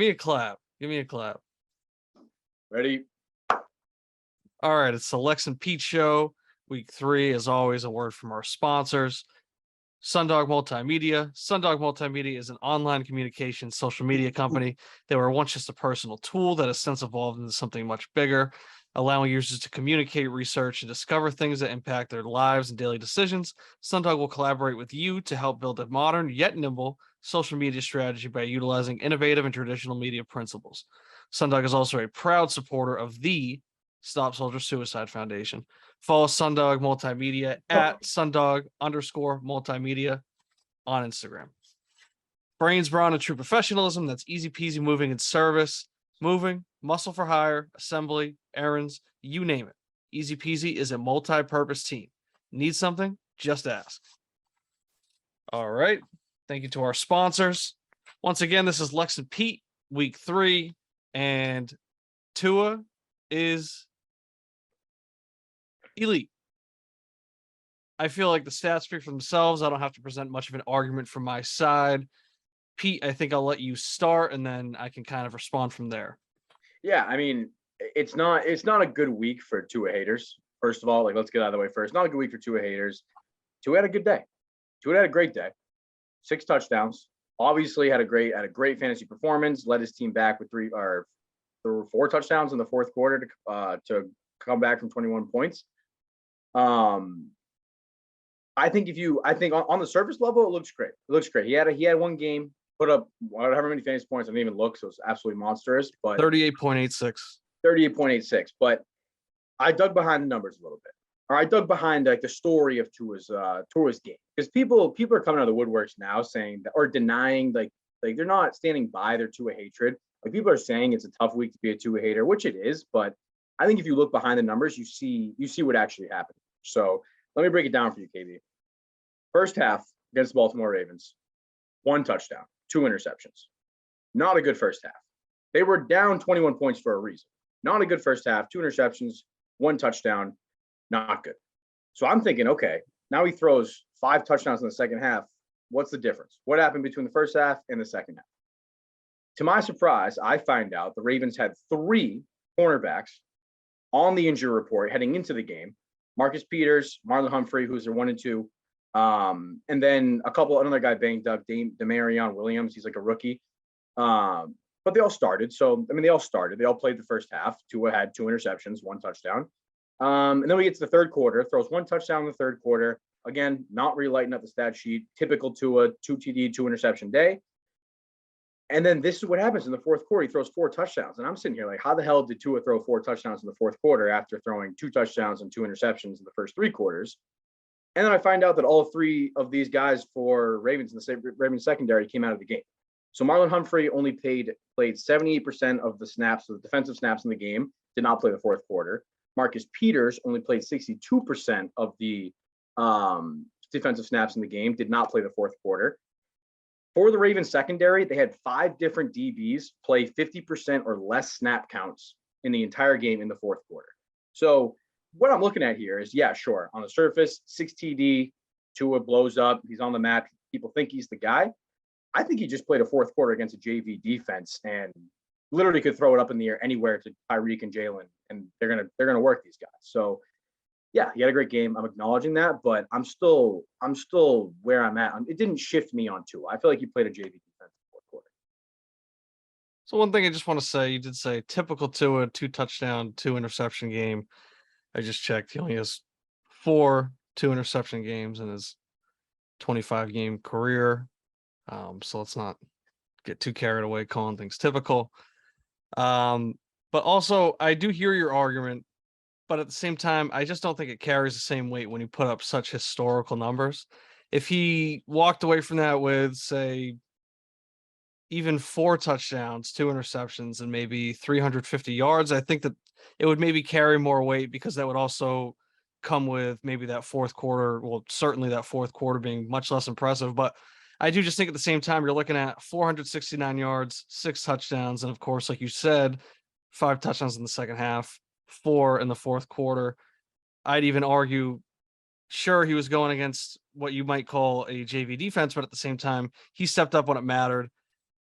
me a clap. Give me a clap. Ready? All right, it's the Lex and Pete show. Week 3, as always, a word from our sponsors. Sundog Multimedia. Sundog Multimedia is an online communication social media company. They were once just a personal tool that has since evolved into something much bigger, allowing users to communicate, research, and discover things that impact their lives and daily decisions. Sundog will collaborate with you to help build a modern yet nimble social media strategy by utilizing innovative and traditional media principles. Sundog is also a proud supporter of the Stop Soldier Suicide Foundation. Follow Sundog Multimedia at Sundog_multimedia on Instagram. Brains, brawn, and true professionalism. That's easy peasy moving and service. Moving, muscle for hire, assembly, errands, you name it. Easy peasy is a multi-purpose team. Need something? Just ask. All right. Thank you to our sponsors. Once again, this is Lex and Pete, week 3, and Tua is elite. I feel like the stats speak for themselves. I don't have to present much of an argument from my side. Pete, I think I'll let you start, and then I can kind of respond from there. Yeah, I mean, it's not a good week for Tua haters. First of all, let's get out of the way first. Not a good week for Tua haters. Tua had a good day. Tua had a great day. 6 touchdowns. Obviously had a great fantasy performance. Led his team back with 4 touchdowns in the fourth quarter to come back from 21 points. I think on the surface level, it looks great. It looks great. He had one game, put up however many fantasy points. I didn't even look, so it's absolutely monstrous. But 38.86. 38.86. But I dug behind the numbers a little bit. Or I dug behind the story of Tua's game, because people are coming out of the woodworks now saying that, or denying they're not standing by their Tua hatred. People are saying it's a tough week to be a Tua hater, which it is. But I think if you look behind the numbers, you see what actually happened. So let me break it down for you, KB. First half against the Baltimore Ravens, 1 touchdown, 2 interceptions. Not a good first half. They were down 21 points for a reason. Not a good first half, 2 interceptions, 1 touchdown, not good. So I'm thinking, okay, now he throws 5 touchdowns in the second half. What's the difference? What happened between the first half and the second half? To my surprise, I find out the Ravens had 3 cornerbacks on the injury report heading into the game. Marcus Peters, Marlon Humphrey, who's their 1 and 2. And then another guy banged up, Demarion Williams. He's like a rookie. But they all started. So, they all started. They all played the first half. Tua had 2 interceptions, 1 touchdown. And then we get to the third quarter, throws 1 touchdown in the third quarter. Again, not really lighting up the stat sheet. Typical Tua, 2 TD, 2 interception day. And then this is what happens in the fourth quarter. He throws 4 touchdowns. And I'm sitting here how the hell did Tua throw 4 touchdowns in the fourth quarter after throwing 2 touchdowns and 2 interceptions in the first 3 quarters? And then I find out that all 3 of these guys for Ravens secondary came out of the game. So Marlon Humphrey only played 78% of the snaps, of the defensive snaps in the game, did not play the fourth quarter. Marcus Peters only played 62% of the defensive snaps in the game, did not play the fourth quarter. For the Ravens secondary, they had 5 different DBs play 50% or less snap counts in the entire game in the fourth quarter. So what I'm looking at here is, yeah, sure. On the surface, 6 TD, Tua blows up. He's on the map. People think he's the guy. I think he just played a fourth quarter against a JV defense and literally could throw it up in the air anywhere to Tyreek and Jalen, and they're gonna work these guys. So yeah, he had a great game. I'm acknowledging that, but I'm still where I'm at. It didn't shift me on Tua. I feel like he played a JV defense in the fourth quarter. So one thing I just want to say, you did say typical Tua, 2 touchdown, 2 interception game. I just checked. He only has 4 2 interception games in his 25 game career. So let's not get too carried away calling things typical. But also I do hear your argument, but at the same time, I just don't think it carries the same weight when you put up such historical numbers. If he walked away from that with, say, even 4 touchdowns, 2 interceptions, and maybe 350 yards, I think that it would maybe carry more weight, because that would also come with maybe that fourth quarter. Well, certainly that fourth quarter being much less impressive. But I do just think at the same time, you're looking at 469 yards, 6 touchdowns. And of course, like you said, 5 touchdowns in the second half, 4 in the fourth quarter. I'd even argue, sure, he was going against what you might call a JV defense, but at the same time, he stepped up when it mattered.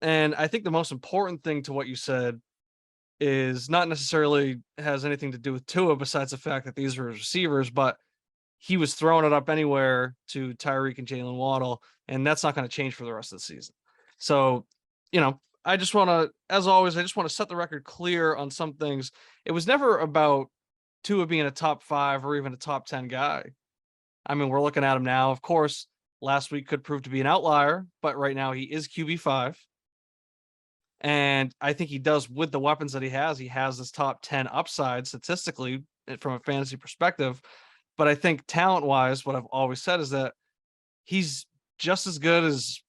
And I think the most important thing to what you said is not necessarily has anything to do with Tua besides the fact that these are his receivers, but he was throwing it up anywhere to Tyreek and Jalen Waddle, and that's not going to change for the rest of the season. So, I just want to, as always, I just want to set the record clear on some things. It was never about Tua being a top 5 or even a top 10 guy. I mean, we're looking at him now. Of course, last week could prove to be an outlier, but right now he is QB5. And I think he does with the weapons that he has. He has this top 10 upside statistically from a fantasy perspective. But I think talent wise, what I've always said is that he's just as good as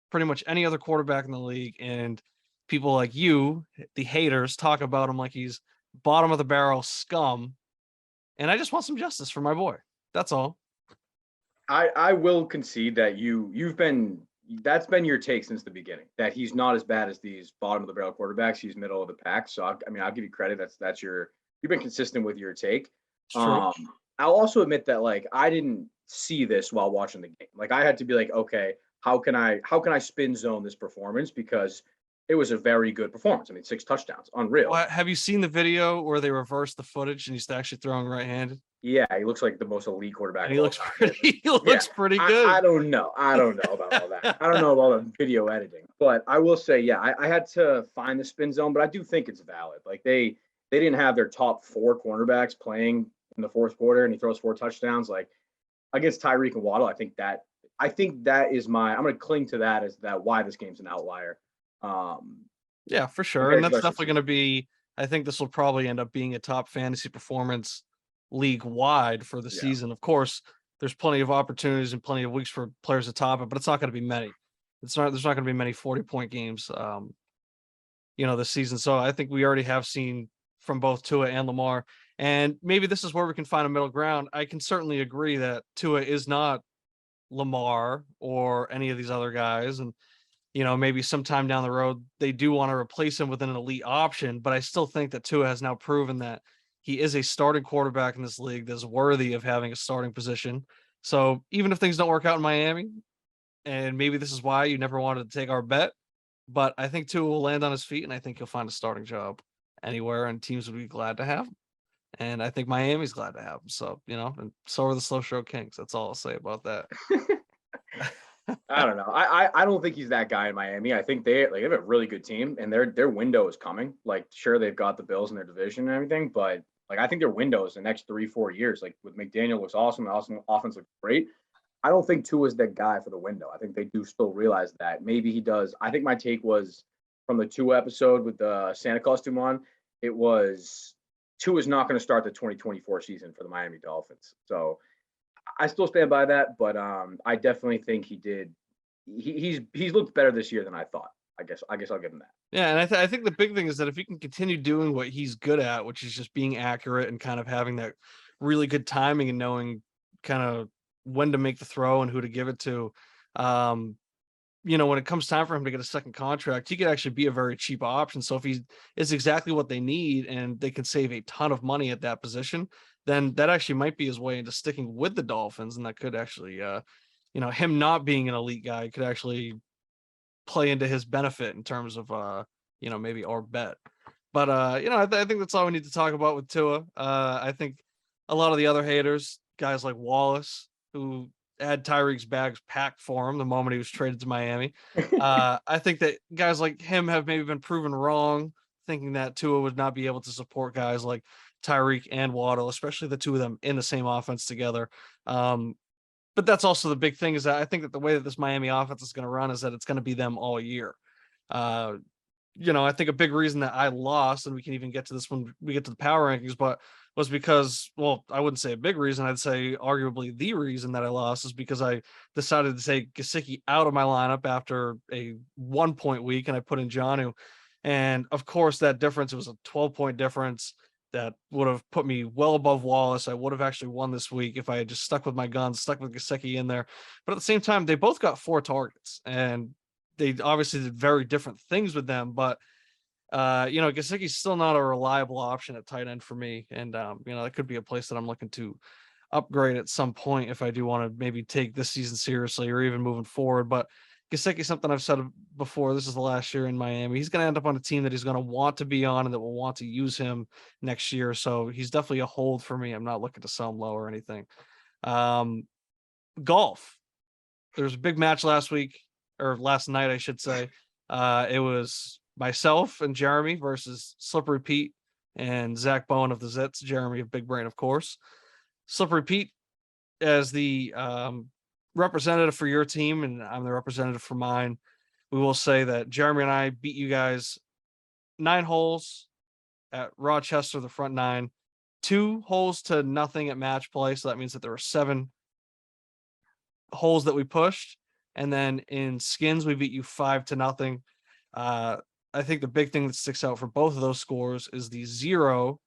pretty much any other quarterback in the league. And people like you, the haters, talk about him like he's bottom of the barrel scum. And I just want some justice for my boy. That's all. I will concede that you've been that's been your take since the beginning, that he's not as bad as these bottom of the barrel quarterbacks. He's middle of the pack. So I mean, I'll give you credit. That's you've been consistent with your take. It's true. I'll also admit that like I didn't see this while watching the game. Like I had to be like, okay, how can I spin zone this performance, because it was a very good performance. I mean, 6 touchdowns, unreal. Well, have you seen the video where they reverse the footage and he's actually throwing right-handed? Yeah, he looks like the most elite quarterback. And he looks pretty. He looks pretty good. I don't know. I don't know about all that. I don't know about the video editing, but I will say, yeah, I had to find the spin zone, but I do think it's valid. Like they didn't have their top 4 cornerbacks playing in the fourth quarter, and he throws 4 touchdowns. Like against Tyreek and Waddle, I think that is I'm going to cling to that as that why this game's an outlier. Yeah, for sure, and that's definitely going to be. I think this will probably end up being a top fantasy performance league wide for the season. Of course, there's plenty of opportunities and plenty of weeks for players to top it, but it's not going to be many. There's not going to be many 40-point games, this season. So I think we already have seen from both Tua and Lamar, and maybe this is where we can find a middle ground. I can certainly agree that Tua is not Lamar or any of these other guys, and maybe sometime down the road they do want to replace him with an elite option, but I still think that Tua has now proven that he is a starting quarterback in this league that's worthy of having a starting position. So even if things don't work out in Miami, and maybe this is why you never wanted to take our bet, but I think Tua will land on his feet, and I think he'll find a starting job anywhere, and teams would be glad to have him. And I think Miami's glad to have him. So, and so are the Slow Show Kings. That's all I'll say about that. I don't know. I don't think he's that guy in Miami. I think they have a really good team, and their window is coming. Like, sure, they've got the Bills in their division and everything, but like I think their window is the next 3-4 years. Like with McDaniel looks awesome, the offense looks great. I don't think Tua is that guy for the window. I think they do still realize that. Maybe he does. I think my take was from the Tua episode with the Santa costume on. It was Tua is not going to start the 2024 season for the Miami Dolphins. So I still stand by that, but I definitely think he did. He's looked better this year than I thought. I guess I'll give him that. Yeah, and I think the big thing is that if he can continue doing what he's good at, which is just being accurate and kind of having that really good timing and knowing kind of when to make the throw and who to give it to, when it comes time for him to get a second contract, he could actually be a very cheap option. So if he is exactly what they need and they can save a ton of money at that position, then that actually might be his way into sticking with the Dolphins, and that could actually, him not being an elite guy could actually play into his benefit in terms of maybe our bet. But I think that's all we need to talk about with Tua. I think a lot of the other haters, guys like Wallace, who had Tyreek's bags packed for him the moment he was traded to Miami. I think that guys like him have maybe been proven wrong, thinking that Tua would not be able to support guys like Tyreek and Waddle, especially the two of them in the same offense together. But that's also the big thing, is that I think that the way that this Miami offense is going to run is that it's going to be them all year. I think a big reason that I lost, and we can even get to this when we get to the power rankings, but was because, well, I wouldn't say a big reason. I'd say arguably the reason that I lost is because I decided to take Gesicki out of my lineup after a 1-point week, and I put in Jonnu. And of course, that difference, it was a 12-point difference that would have put me well above Wallace. I would have actually won this week if I had just stuck with my guns, stuck with Gesicki in there. But at the same time, they both got 4 targets, and they obviously did very different things with them. But Gesicki's still not a reliable option at tight end for me, and that could be a place that I'm looking to upgrade at some point if I do want to maybe take this season seriously or even moving forward. But Gesicki, something I've said before. This is the last year in Miami. He's going to end up on a team that he's going to want to be on and that will want to use him next year. So he's definitely a hold for me. I'm not looking to sell him low or anything. Golf. There was a big match last week, or last night, I should say. It was myself and Jeremy versus Slippery Pete and Zach Bowen of the Zits. Jeremy of Big Brain, of course. Slippery Pete as the representative for your team, and I'm the representative for mine. We will say that Jeremy and I beat you guys 9 holes at Rochester, the front 9, 2 holes to nothing at match play. So that means that there were 7 holes that we pushed. And then in skins, we beat you 5-0. I think the big thing that sticks out for both of those scores is the 0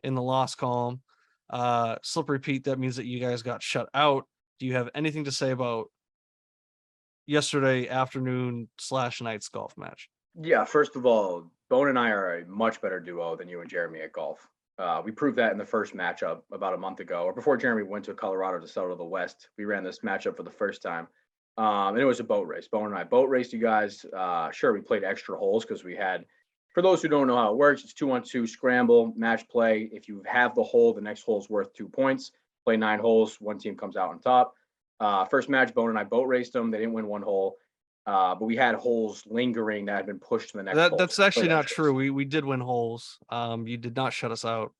in the loss column. Slippery Pete, that means that you guys got shut out. Do you have anything to say about yesterday afternoon / night's golf match? Yeah, first of all, Bone and I are a much better duo than you and Jeremy at golf. We proved that in the first matchup about a month ago, or before Jeremy went to Colorado to settle to the West. We ran this matchup for the first time, and it was a boat race. Bone and I boat raced you guys. Sure, we played extra holes because we had. For those who don't know how it works, it's 2-on-2 scramble match play. If you have the hole, the next hole is worth 2 points. Play 9 holes, one team comes out on top. First match, Bone and I boat raced them. They didn't win 1 hole. But we had holes lingering that had been pushed to the next hole. That's actually not true. We did win holes. You did not shut us out.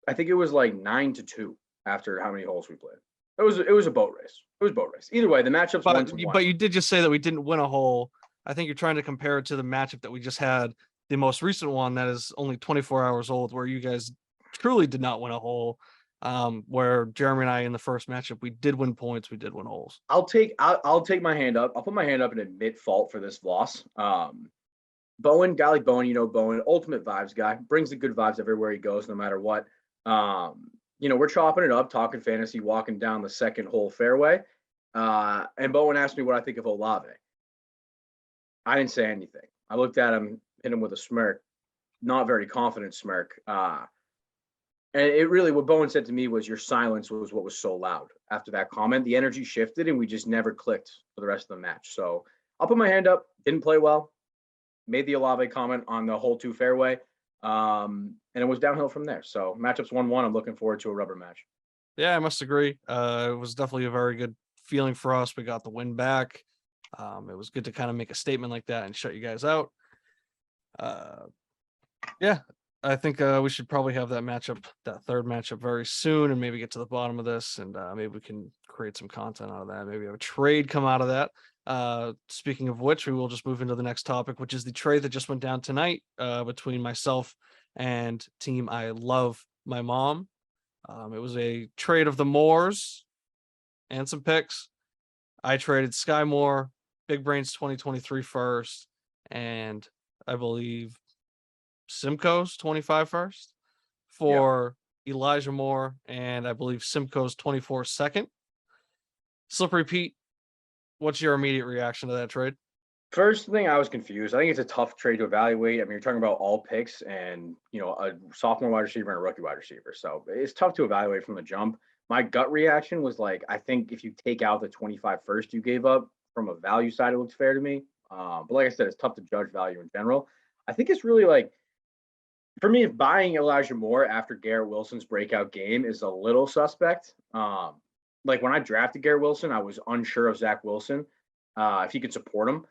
I think it was like 9-2 after how many holes we played. It was a boat race. It was a boat race. Either way, the matchup's 1-1. But you did just say that we didn't win a hole. I think you're trying to compare it to the matchup that we just had, the most recent one that is only 24 hours old, where you guys truly did not win a hole. Where Jeremy and I in the first matchup, we did win points, we did win holes. I'll take my hand up. I'll put my hand up and admit fault for this loss. Bowen, guy like Bowen, Bowen, ultimate vibes guy, brings the good vibes everywhere he goes, no matter what. We're chopping it up, talking fantasy, walking down the second hole fairway. And Bowen asked me what I think of Olave. I didn't say anything. I looked at him, hit him with a smirk, not very confident smirk. And it really, what Bowen said to me was, your silence was what was so loud. After that comment, the energy shifted and we just never clicked for the rest of the match. So I'll put my hand up. Didn't play well. Made the Olave comment on the hole 2 fairway. And it was downhill from there. So matchup's 1-1. I'm looking forward to a rubber match. Yeah, I must agree. It was definitely a very good feeling for us. We got the win back. It was good to kind of make a statement like that and shut you guys out. Yeah, I think we should probably have that third matchup very soon, and maybe get to the bottom of this, and maybe we can create some content out of that. Maybe have a trade come out of that. Speaking of which, we will just move into the next topic, which is the trade that just went down tonight between myself and team I Love My Mom. It was a trade of the Moors and some picks. I traded Sky Moore, Big Brains 2023 first, and I believe Simcoe's 25 first for Elijah Moore, and I believe Simcoe's 24 second. Slippery Pete, what's your immediate reaction to that trade? First thing, I was confused. I think it's a tough trade to evaluate. I mean, you're talking about all picks and, a sophomore wide receiver and a rookie wide receiver. So it's tough to evaluate from the jump. My gut reaction was like, I think if you take out the 25 first you gave up, from a value side, it looks fair to me. But like I said, it's tough to judge value in general. I think it's really like, for me, if buying Elijah Moore after Garrett Wilson's breakout game is a little suspect. Like when I drafted Garrett Wilson, I was unsure of Zach Wilson, if he could support him.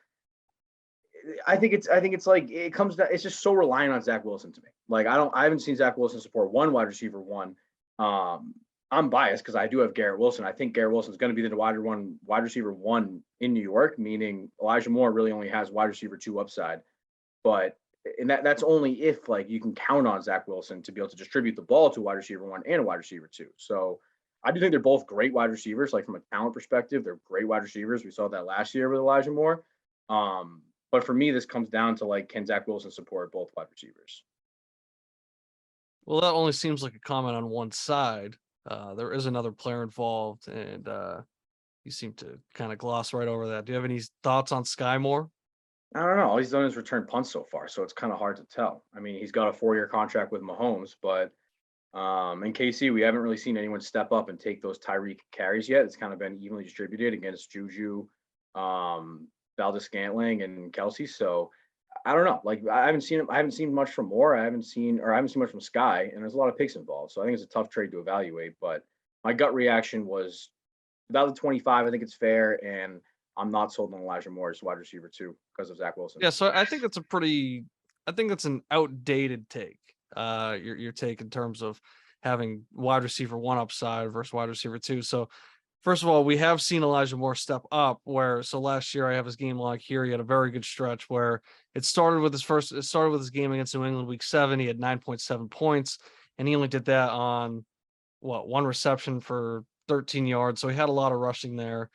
I think it's like it comes down. It's just so reliant on Zach Wilson to me. Like I haven't seen Zach Wilson support one wide receiver one. I'm biased because I do have Garrett Wilson. I think Garrett Wilson is going to be the wide receiver one in New York, meaning Elijah Moore really only has wide receiver 2 upside. But that's only if like you can count on Zach Wilson to be able to distribute the ball to wide receiver 1 and a wide receiver 2. So I do think they're both great wide receivers. Like from a talent perspective, they're great wide receivers. We saw that last year with Elijah Moore. But for me, this comes down to like, can Zach Wilson support both wide receivers? Well, that only seems like a comment on one side. There is another player involved, and you seem to kind of gloss right over that. Do you have any thoughts on Sky Moore? I don't know. All he's done is return punts so far, so it's kind of hard to tell. I mean, he's got a 4-year contract with Mahomes, but in KC, we haven't really seen anyone step up and take those Tyreek carries yet. It's kind of been evenly distributed against Juju, Valdez-Scantling and Kelsey. So I don't know. Like I haven't seen him. I haven't seen much from Moore. I haven't seen much from Sky, and there's a lot of picks involved. So I think it's a tough trade to evaluate. But my gut reaction was without the 25, I think it's fair, and I'm not sold on Elijah Moore as wide receiver too because of Zach Wilson. Yeah, so I think that's an outdated take. Your take in terms of having wide receiver one upside versus wide receiver two. So first of all, we have seen Elijah Moore step up so last year I have his game log here. He had a very good stretch where it started with his game against New England week 7. He had 9.7 points, and he only did that on one reception for 13 yards. So he had a lot of rushing there.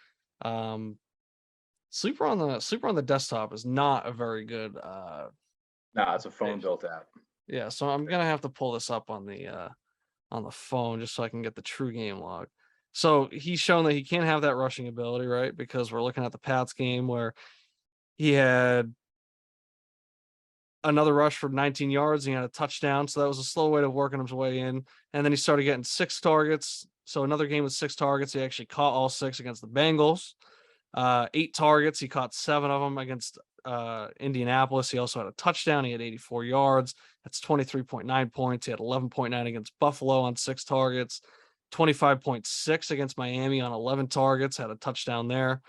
Sleeper on the desktop is not a very good Nah, it's a phone built app. yeah, so I'm gonna have to pull this up on the phone just so I can get the true game log. So he's shown that he can't have that rushing ability, right? Because we're looking at the Pats game where he had another rush for 19 yards. And he had a touchdown, so that was a slow way to working his way in. And then he started getting 6 targets. So another game with 6 targets. He actually caught all 6 against the Bengals. 8 targets. He caught 7 of them against Indianapolis. He also had a touchdown. He had 84 yards. That's 23.9 points. He had 11.9 against Buffalo on 6 targets. 25.6 against Miami on 11 targets. Had a touchdown there.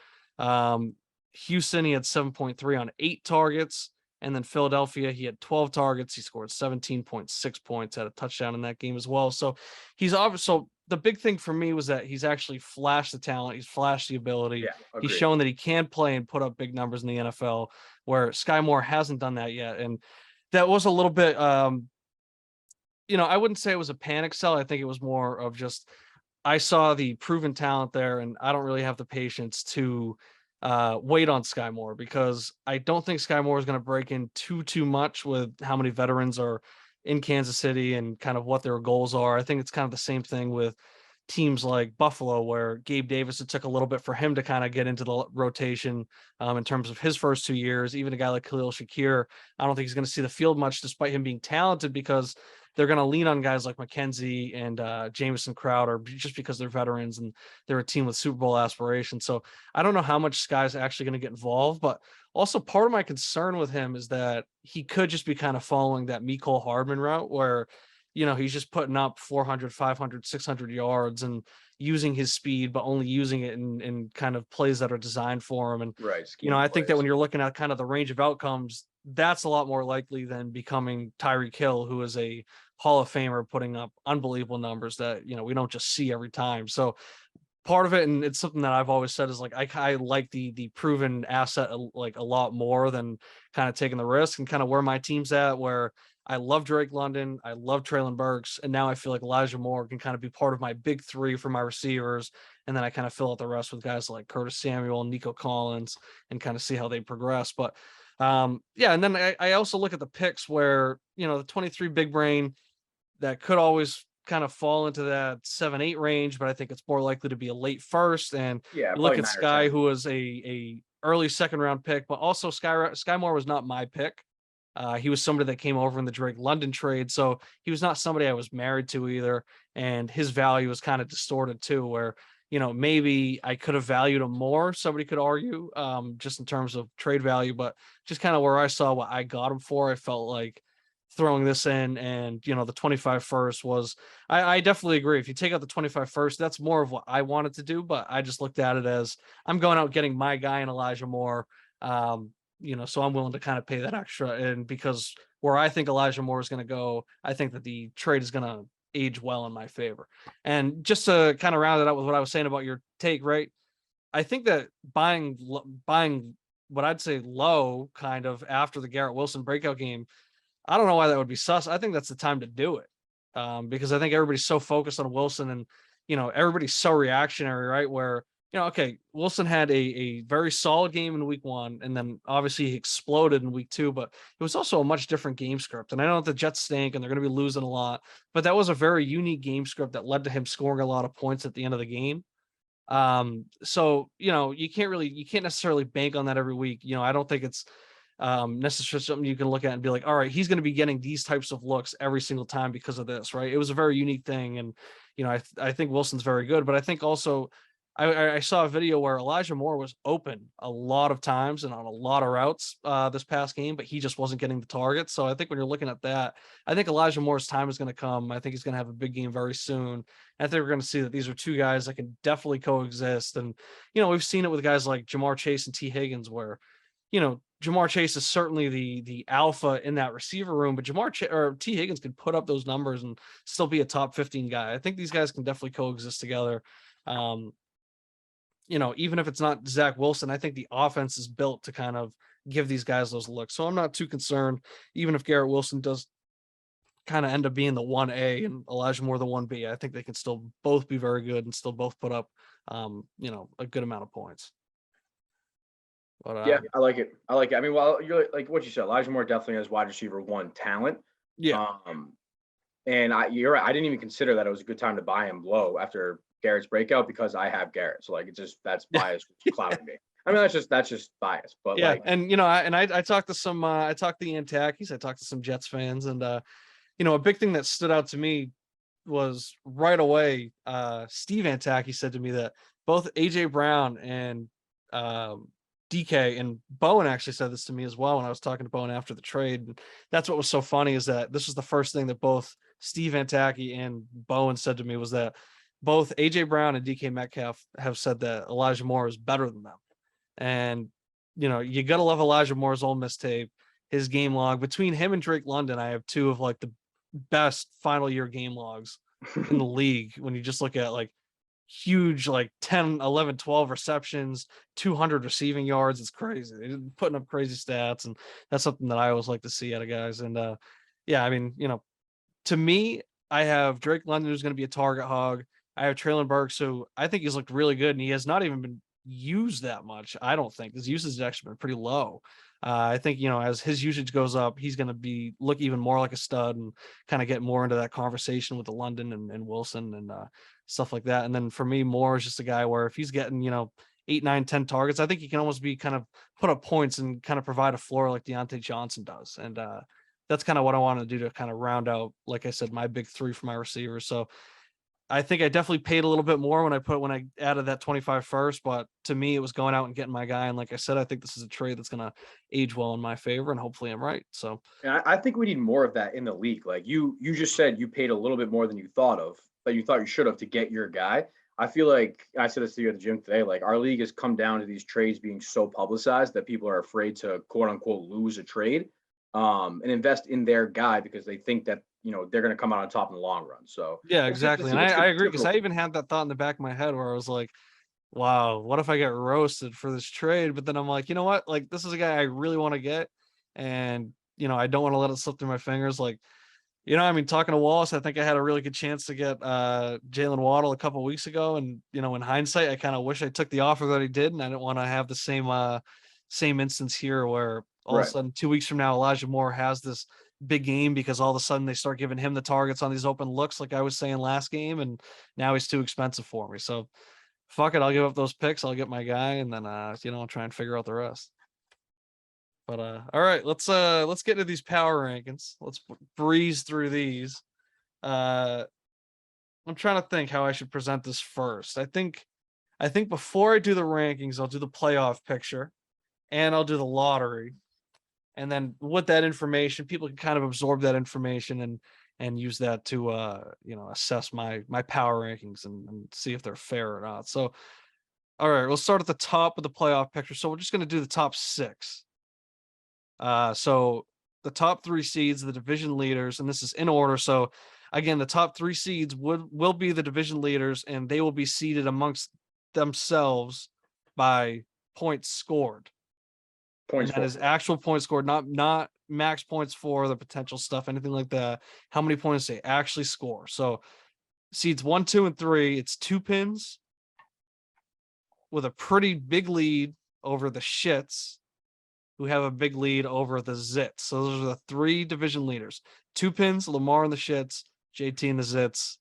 Houston, he had 7.3 on 8 targets. And then Philadelphia, he had 12 targets. He scored 17.6 points, had a touchdown in that game as well. So he's so the big thing for me was that he's actually flashed the talent. He's flashed the ability. Yeah, he's agreed. shown that he can play and put up big numbers in the NFL, where Sky Moore hasn't done that yet. And that was a little bit, I wouldn't say it was a panic sell. I think it was more of just, I saw the proven talent there, and I don't really have the patience to wait on Sky Moore, because I don't think Sky Moore is going to break in too much with how many veterans are in Kansas City and kind of what their goals are. I think it's kind of the same thing with teams like Buffalo, where Gabe Davis, it took a little bit for him to kind of get into the rotation in terms of his first 2 years. Even a guy like Khalil Shakir, I don't think he's going to see the field much despite him being talented, because they're going to lean on guys like McKenzie and Jamison Crowder just because they're veterans and they're a team with Super Bowl aspirations. So I don't know how much Sky's actually going to get involved, but also part of my concern with him is that he could just be kind of following that Mecole Hardman route where, he's just putting up 400, 500, 600 yards and using his speed, but only using it in kind of plays that are designed for him. And, right. I think that when you're looking at kind of the range of outcomes, that's a lot more likely than becoming Tyreek Hill, who is a Hall of Famer putting up unbelievable numbers that, we don't just see every time. So part of it, and it's something that I've always said, is like I like the proven asset like a lot more than kind of taking the risk, and kind of where my team's at, where I love Drake London, I love Traylon Burks, and now I feel like Elijah Moore can kind of be part of my big 3 for my receivers, and then I kind of fill out the rest with guys like Curtis Samuel and Nico Collins and kind of see how they progress. But and then I also look at the picks where, the 23 big brain, that could always kind of fall into that 7-8 range, but I think it's more likely to be a late first. And Yeah, you look at 9 or Sky, 10. who was a early second round pick, but also Sky Moore was not my pick. He was somebody that came over in the Drake London trade, so he was not somebody I was married to either, and his value was kind of distorted too, where maybe I could have valued him more, somebody could argue, just in terms of trade value, but just kind of where I saw what I got him for, I felt like throwing this in, and the 25 first was, I definitely agree. If you take out the 25 first, that's more of what I wanted to do, but I just looked at it as I'm going out getting my guy in Elijah Moore. So I'm willing to kind of pay that extra. And because where I think Elijah Moore is going to go, I think that the trade is going to age well in my favor. And just to kind of round it out with what I was saying about your take, right? I think that buying what I'd say low kind of after the Garrett Wilson breakout game, I don't know why that would be sus. I think that's the time to do it. Because I think everybody's so focused on Wilson, and, everybody's so reactionary, right? Where, okay, Wilson had a very solid game in week 1, and then obviously he exploded in week 2, but it was also a much different game script. And I know that the Jets stink and they're going to be losing a lot, but that was a very unique game script that led to him scoring a lot of points at the end of the game. So, you can't necessarily bank on that every week. I don't think it's necessarily something you can look at and be like, all right, he's going to be getting these types of looks every single time because of this, right? It was a very unique thing. And, I think Wilson's very good, but I think also I saw a video where Elijah Moore was open a lot of times and on a lot of routes this past game, but he just wasn't getting the targets. So I think when you're looking at that, I think Elijah Moore's time is going to come. I think he's going to have a big game very soon. I think we're going to see that these are two guys that can definitely coexist. And, we've seen it with guys like Jamar Chase and T. Higgins where, Jamar Chase is certainly the alpha in that receiver room, but or T. Higgins can put up those numbers and still be a top 15 guy. I think these guys can definitely coexist together. Even if it's not Zach Wilson, I think the offense is built to kind of give these guys those looks. So I'm not too concerned, even if Garrett Wilson does kind of end up being the 1A and Elijah Moore the 1B. I think they can still both be very good and still both put up, a good amount of points. But yeah, I like it. I mean, well, you're like what you said. Elijah Moore definitely has wide receiver 1 talent. Yeah. And you're right. I didn't even consider that it was a good time to buy him low after Garrett's breakout because I have Garrett. So like, that's bias clouding me. I mean, that's just bias. But yeah, like, and I talked to some I talked to the Antakis, I talked to some Jets fans, and a big thing that stood out to me was right away. Steve Antaki said to me that both AJ Brown and DK and Bowen actually said this to me as well when I was talking to Bowen after the trade. And that's what was so funny is that this was the first thing that both Steve Antaki and Bowen said to me was that both AJ Brown and DK Metcalf have said that Elijah Moore is better than them. And, you got to love Elijah Moore's Ole Miss tape, his game log. Between him and Drake London, I have two of like the best final year game logs in the league. When you just look at like huge, like 10, 11, 12 receptions, 200 receiving yards. It's crazy. They're putting up crazy stats. And that's something that I always like to see out of guys. And yeah, I mean, to me, I have Drake London, who's going to be a target hog. I have Traylon Burks, who I think he's looked really good, and he has not even been used that much. I don't think his usage has actually been pretty low. I think, as his usage goes up, he's going to look even more like a stud and kind of get more into that conversation with the London and Wilson and stuff like that. And then for me, Moore is just a guy where if he's getting, 8, 9, 10 targets, I think he can almost be kind of put up points and kind of provide a floor like Deontay Johnson does. And that's kind of what I want to do to kind of round out, like I said, my big 3 for my receivers. So I think I definitely paid a little bit more when I added that 25 first, but to me, it was going out and getting my guy. And like I said, I think this is a trade that's going to age well in my favor, and hopefully I'm right. So and I think we need more of that in the league. Like you just said, you paid a little bit more than you thought of, but you thought you should have to get your guy. I feel like I said this to you at the gym today. Like our league has come down to these trades being so publicized that people are afraid to quote unquote lose a trade, and invest in their guy because they think that they're going to come out on top in the long run. So yeah, exactly. And I agree, because I even had that thought in the back of my head where I was like, wow, what if I get roasted for this trade? But then I'm like, you know what? Like, this is a guy I really want to get. And, I don't want to let it slip through my fingers. Like, I mean, talking to Wallace, I think I had a really good chance to get Jalen Waddle a couple weeks ago. And, in hindsight, I kind of wish I took the offer that he did. And I didn't want to have the same instance here where all of a sudden 2 weeks from now, Elijah Moore has this big game because all of a sudden they start giving him the targets on these open looks, like I was saying last game, and now he's too expensive for me. So fuck it, I'll give up those picks, I'll get my guy, and then I'll try and figure out the rest. But all right, let's get into these power rankings. Let's breeze through these. I'm trying to think how I should present this first. I think before I do the rankings, I'll do the playoff picture and I'll do the lottery. And then with that information, people can kind of absorb that information and use that to assess my power rankings and see if they're fair or not. So all right, we'll start at the top of the playoff picture. So we're just going to do the top 6. So the top 3 seeds, the division leaders, and this is in order. So again, the top 3 seeds will be the division leaders, and they will be seeded amongst themselves by points scored. And that is actual points scored, not max points for the potential stuff, anything like that. How many points they actually score. So seeds 1, 2, and 3, it's 2 pins with a pretty big lead over the Shits, who have a big lead over the Zits. So those are the 3 division leaders. 2 pins, Lamar and the Shits, JT and the Zits.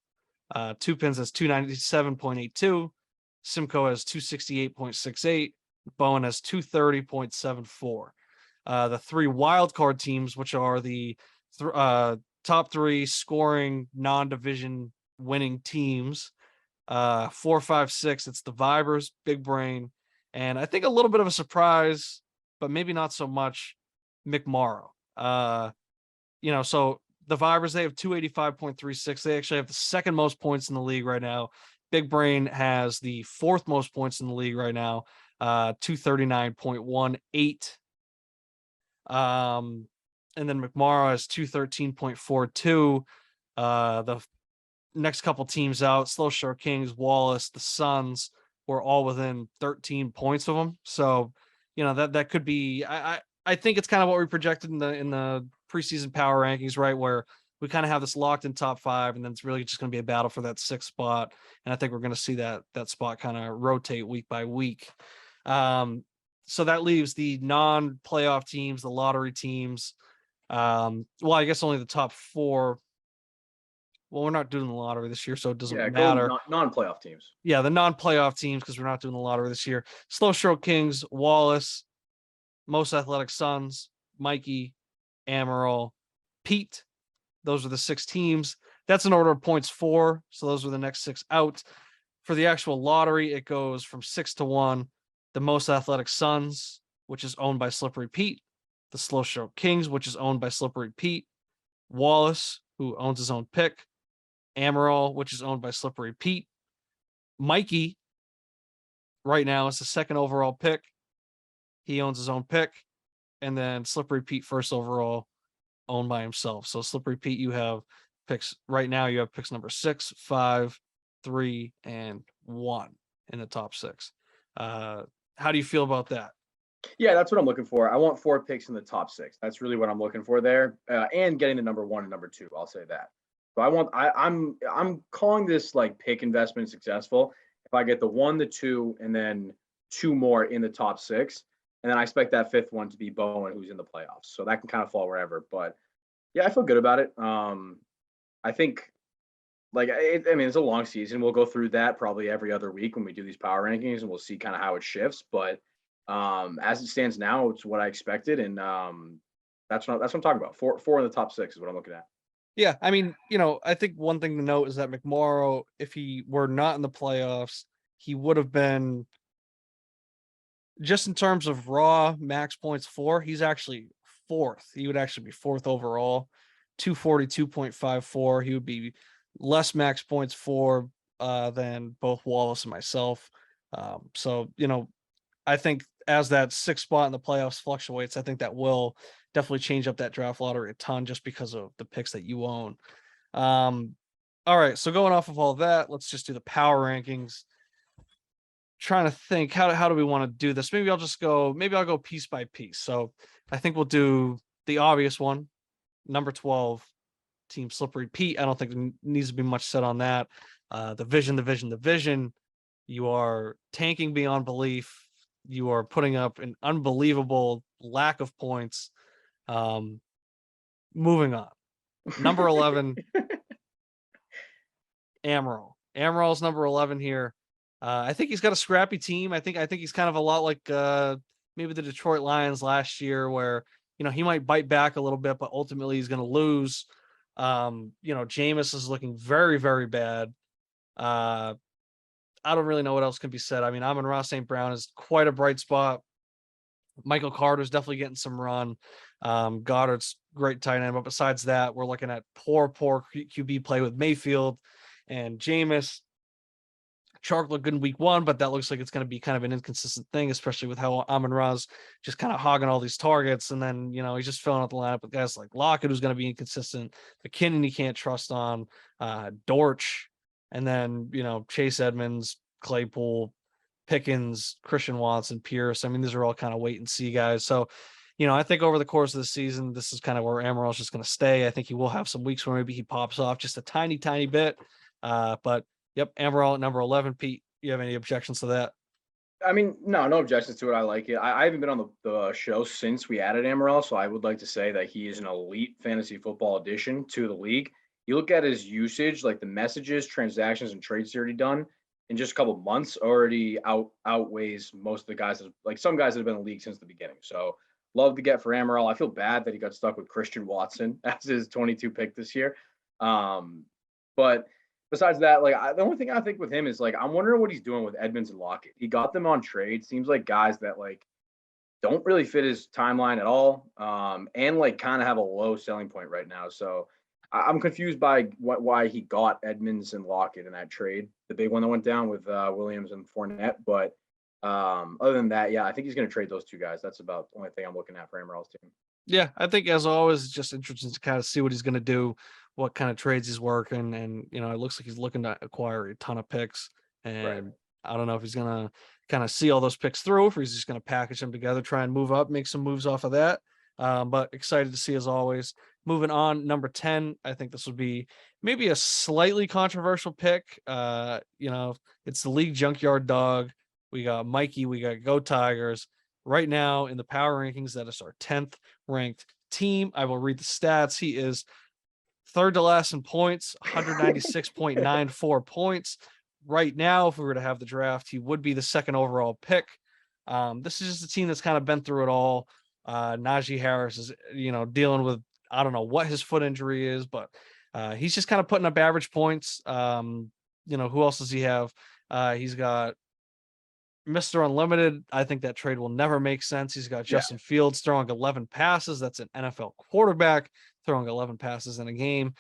2 pins has 297.82. Simcoe has 268.68. Bowen has 230.74. The 3 wildcard teams, which are the top 3 scoring non-division winning teams, 4, 5, 6, it's the Vibers, Big Brain, and I think a little bit of a surprise, but maybe not so much, McMorrow. So the Vibers, they have 285.36. They actually have the second most points in the league right now. Big Brain has the fourth most points in the league right now, 239.18. And then McMorrow has 213.42. The next couple teams out, Slow Shore Kings, Wallace, the Suns, were all within 13 points of them. So, that could be. I think it's kind of what we projected in the preseason power rankings, right? Where we kind of have this locked in top 5, and then it's really just going to be a battle for that 6th spot. And I think we're going to see that spot kind of rotate week by week. So that leaves the non-playoff teams, the lottery teams. Well, I guess only the top 4. Well, we're not doing the lottery this year, so it doesn't matter. Non-playoff teams. Yeah, the non-playoff teams, because we're not doing the lottery this year. Slow Stroke Kings, Wallace, Most Athletic Sons, Mikey, Amaral, Pete. Those are the 6 teams. That's an order of points 4. So those are the next 6 out. For the actual lottery, it goes from 6 to 1. The Most Athletic Sons, which is owned by Slippery Pete. The Slow Stroke Kings, which is owned by Slippery Pete. Wallace, who owns his own pick. Amaral, which is owned by Slippery Pete. Mikey, right now, is the 2nd overall pick. He owns his own pick. And then Slippery Pete, 1st overall, owned by himself. So Slippery Pete, you have picks right now. You have picks number 6, 5, 3, and 1 in the top 6. How do you feel about that? Yeah, that's what I'm looking for. I want 4 picks in the top 6. That's really what I'm looking for there, and getting the number 1 and number 2. I'll say that. So I'm calling this like pick investment successful if I get the 1, the 2, and then 2 more in the top 6, and then I expect that 5th one to be Bowen, who's in the playoffs. So that can kind of fall wherever. But yeah, I feel good about it. I think it's a long season. We'll go through that probably every other week when we do these power rankings, and we'll see kind of how it shifts. But as it stands now, it's what I expected, and that's what I'm talking about. Four in the top 6 is what I'm looking at. Yeah, I think one thing to note is that McMorrow, if he were not in the playoffs, he would have been, just in terms of raw max points 4, he's actually 4th. He would actually be 4th overall, 242.54. He would be less max points 4 than both Wallace and myself. So, I think as that 6th spot in the playoffs fluctuates, I think that will definitely change up that draft lottery a ton just because of the picks that you own. All right, so going off of all that, let's just do the power rankings. Trying to think, how do we want to do this? Maybe I'll go piece by piece. So I think we'll do the obvious one, number 12, Team Slippery Pete. I don't think there needs to be much said on that. The vision. You are tanking beyond belief. You are putting up an unbelievable lack of points. Moving on. Number 11, Amaral. Amaral's number 11 here. I think he's got a scrappy team. I think he's kind of a lot like maybe the Detroit Lions last year, where he might bite back a little bit, but ultimately he's going to lose. Jameis is looking very, very bad. I don't really know what else can be said. Amon-Ra St. Brown is quite a bright spot. Michael Carter's definitely getting some run. Goddard's great tight end, but besides that, we're looking at poor QB play with Mayfield and Jameis. Chark looked good in week 1, but that looks like it's going to be kind of an inconsistent thing, especially with how Amon-Ra's just kind of hogging all these targets. And then, he's just filling out the lineup with guys like Lockett, who's going to be inconsistent. McKinnon, he can't trust on. Dortch. And then, Chase Edmonds, Claypool, Pickens, Christian Watson, Pierce. These are all kind of wait and see guys. So, I think over the course of the season, this is kind of where Amaral's just going to stay. I think he will have some weeks where maybe he pops off just a tiny, tiny bit. But yep, Amaral at number 11. Pete, you have any objections to that? No objections to it. I like it. I haven't been on the show since we added Amaral, so I would like to say that he is an elite fantasy football addition to the league. You look at his usage, like the messages, transactions, and trades already done in just a couple of months, already outweighs most of the guys, like some guys that have been in the league since the beginning. So love to get for Amaral. I feel bad that he got stuck with Christian Watson as his 22 pick this year. But besides that, like the only thing I think with him is like I'm wondering what he's doing with Edmonds and Lockett. He got them on trade. Seems like guys that like don't really fit his timeline at all, and like kind of have a low selling point right now. So I'm confused by why he got Edmonds and Lockett in that trade, the big one that went down with Williams and Fournette. But other than that, yeah, I think he's going to trade those two guys. That's about the only thing I'm looking at for Amaril's team. Yeah, I think as always, it's just interesting to kind of see what he's going to do, what kind of trades he's working, and it looks like he's looking to acquire a ton of picks. Right. And I don't know if he's going to kind of see all those picks through, if he's just going to package them together, try and move up, make some moves off of that. But excited to see as always. Moving on, number 10, I think this would be maybe a slightly controversial pick. It's the league junkyard dog. We got Mikey. We got Go Tigers. Right now in the power rankings, that is our 10th ranked team. I will read the stats. He is third to last in points, 196.94 points. Right now, if we were to have the draft, he would be the second overall pick. This is just a team that's kind of been through it all. Najee Harris is, dealing with, I don't know what his foot injury is, but he's just kind of putting up average points. Who else does he have? He's got Mr. Unlimited. I think that trade will never make sense. He's got Yeah. Justin Fields throwing 11 passes. That's an NFL quarterback throwing 11 passes in a game.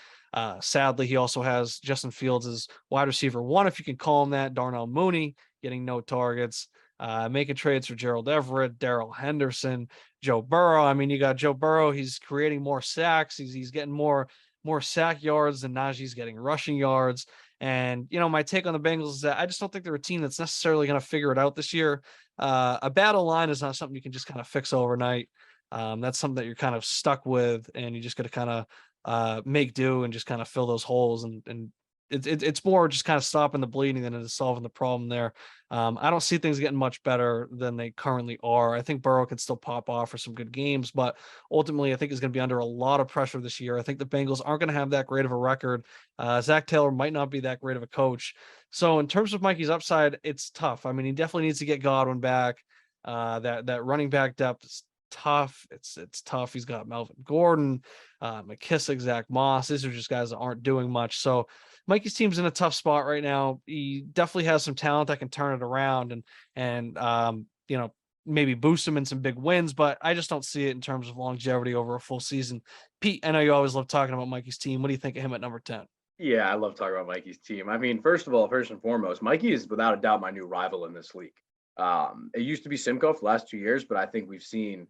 Sadly, he also has Justin Fields as wide receiver one, if you can call him that. Darnell Mooney getting no targets. Making trades for Gerald Everett, Darrell Henderson, Joe Burrow. I mean, you got Joe Burrow. He's creating more sacks. He's getting more sack yards than Najee's getting rushing yards. And, my take on the Bengals is that I just don't think they're a team that's necessarily going to figure it out this year. A battle line is not something you can just kind of fix overnight. That's something that you're kind of stuck with, and you just got to kind of make do and just kind of fill those holes. And it's more just kind of stopping the bleeding than it is solving the problem there. I don't see things getting much better than they currently are. I think Burrow can still pop off for some good games, but ultimately I think he's going to be under a lot of pressure this year. I think the Bengals aren't going to have that great of a record. Zach Taylor might not be that great of a coach. So in terms of Mikey's upside, it's tough. I mean, he definitely needs to get Godwin back. That running back depth is tough. It's tough. He's got Melvin Gordon, McKissick, Zach Moss. These are just guys that aren't doing much. So Mikey's team's in a tough spot right now. He definitely has some talent that can turn it around and maybe boost him in some big wins, but I just don't see it in terms of longevity over a full season. Pete, I know you always love talking about Mikey's team. What do you think of him at number 10? Yeah, I love talking about Mikey's team. I mean, first of all, first and foremost, Mikey is without a doubt my new rival in this league. It used to be Simcoe for the last 2 years, but I think we've seen.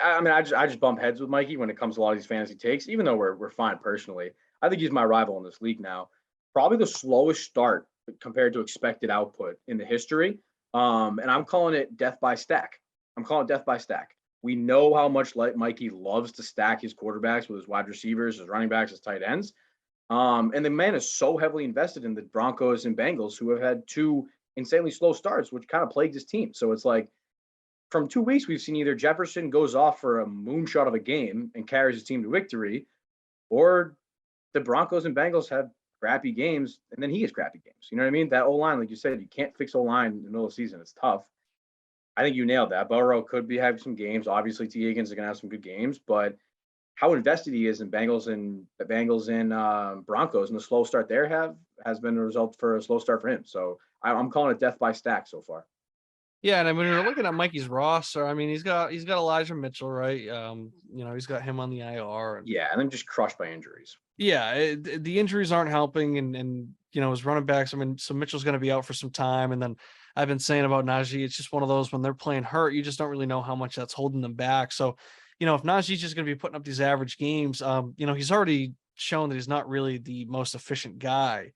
I mean, I just bump heads with Mikey when it comes to a lot of these fantasy takes, even though we're fine personally. I think he's my rival in this league now. Probably the slowest start compared to expected output in the history. And I'm calling it death by stack. I'm calling it death by stack. We know how much like Mikey loves to stack his quarterbacks with his wide receivers, his running backs, his tight ends. And the man is so heavily invested in the Broncos and Bengals, who have had two insanely slow starts, which kind of plagued his team. So it's like from 2 weeks, we've seen either Jefferson goes off for a moonshot of a game and carries his team to victory, or the Broncos and Bengals have crappy games, and then he has crappy games. You know what I mean? That O-line, like you said, you can't fix O-line in the middle of the season. It's tough. I think you nailed that. Burrow could be having some games. Obviously, T. Higgins is going to have some good games, but how invested he is in Bengals and Broncos and the slow start there has been a result for a slow start for him. So I'm calling it death by stack so far. Yeah, and I mean, we're looking at Mikey's roster. I mean, he's got Elijah Mitchell, right? He's got him on the IR. And Yeah, and then just crushed by injuries. yeah, the injuries aren't helping, and his running backs. I mean, so Mitchell's going to be out for some time, and then I've been saying about Najee, it's just one of those when they're playing hurt, you just don't really know how much that's holding them back. So, if Najee's just going to be putting up these average games, he's already shown that he's not really the most efficient guy.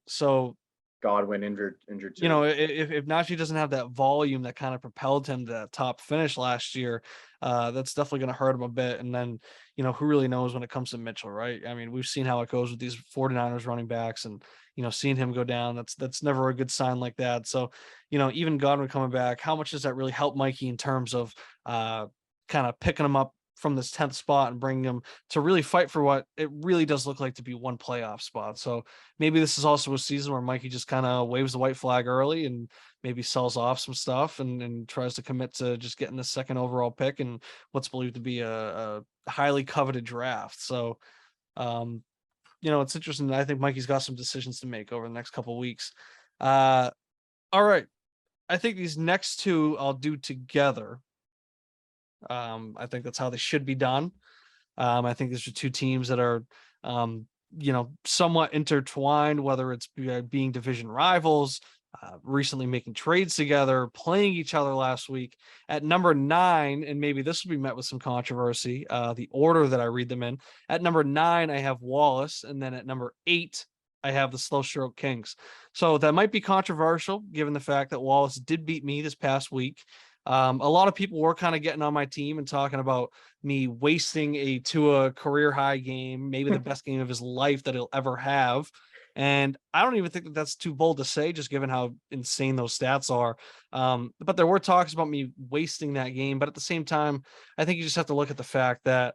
So Godwin injured too. if Najee doesn't have that volume that kind of propelled him to that top finish last year, that's definitely going to hurt him a bit. And then, who really knows when it comes to Mitchell, right? I mean, we've seen how it goes with these 49ers running backs, and, seeing him go down, that's never a good sign like that. So, even Godwin coming back, how much does that really help Mikey in terms of kind of picking him up from this 10th spot and bringing him to really fight for what it really does look like to be one playoff spot. So maybe this is also a season where Mikey just kind of waves the white flag early and maybe sells off some stuff and tries to commit to just getting the second overall pick and what's believed to be a highly coveted draft. So it's interesting. I think Mikey's got some decisions to make over the next couple of weeks. All right. I think these next two I'll do together. I think that's how they should be done. I think these are two teams that are, somewhat intertwined, whether it's being division rivals, recently making trades together, playing each other last week. At number 9, and maybe this will be met with some controversy, the order that I read them in. At number 9, I have Wallace, and then at number 8, I have the Slow Stroke Kings. So that might be controversial, given the fact that Wallace did beat me this past week. A lot of people were kind of getting on my team and talking about me wasting a Tua career high game, maybe the best game of his life that he'll ever have. And I don't even think that that's too bold to say, just given how insane those stats are. But there were talks about me wasting that game. But at the same time, I think you just have to look at the fact that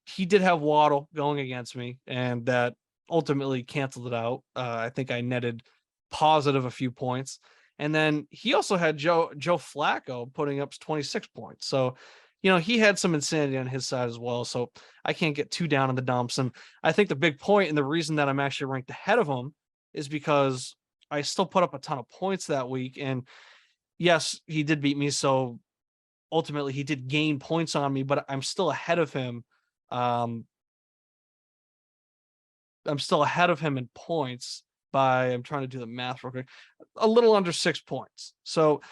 he did have Waddle going against me, and that ultimately canceled it out. I think I netted positive a few points. And then he also had Joe Flacco putting up 26 points. So, he had some insanity on his side as well. So I can't get too down in the dumps. And I think the big point and the reason that I'm actually ranked ahead of him is because I still put up a ton of points that week. And yes, he did beat me. So ultimately he did gain points on me, but I'm still ahead of him. I'm still ahead of him in points by, I'm trying to do the math real quick, a little under 6 points. So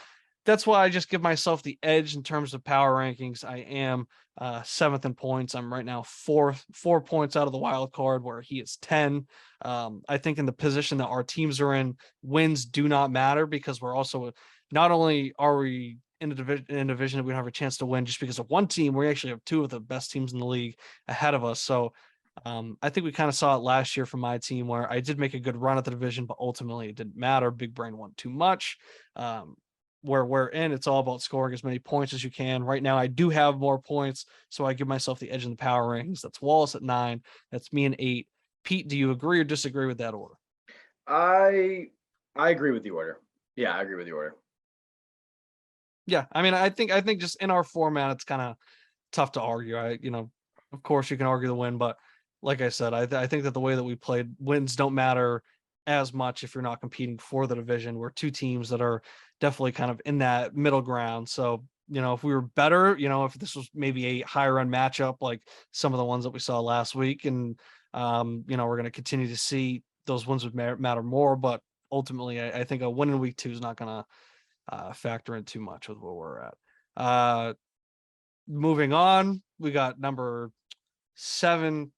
that's why I just give myself the edge in terms of power rankings. I am 7th in points. I'm right now 4 points out of the wild card, where he is 10. I think in the position that our teams are in, wins do not matter, because we're also, not only are we in a division that we don't have a chance to win just because of one team, we actually have 2 of the best teams in the league ahead of us. So I think we kind of saw it last year from my team, where I did make a good run at the division, but ultimately it didn't matter. Big Brain won too much. Where we're in, it's all about scoring as many points as you can. Right now, I do have more points, so I give myself the edge in the power rankings. That's Wallace at 9. That's me at 8. Pete, do you agree or disagree with that order? I agree with the order. Yeah, I agree with the order. Yeah, I mean, I think just in our format, it's kind of tough to argue. Of course, you can argue the win, but like I said, I think that the way that we played, wins don't matter as much if you're not competing for the division. We're two teams that are definitely kind of in that middle ground. So, if we were better, if this was maybe a higher end matchup, like some of the ones that we saw last week, and we're going to continue to see, those ones would matter more. But ultimately, I think a win in week 2 is not going to factor in too much with where we're at. Moving on, we got number 7.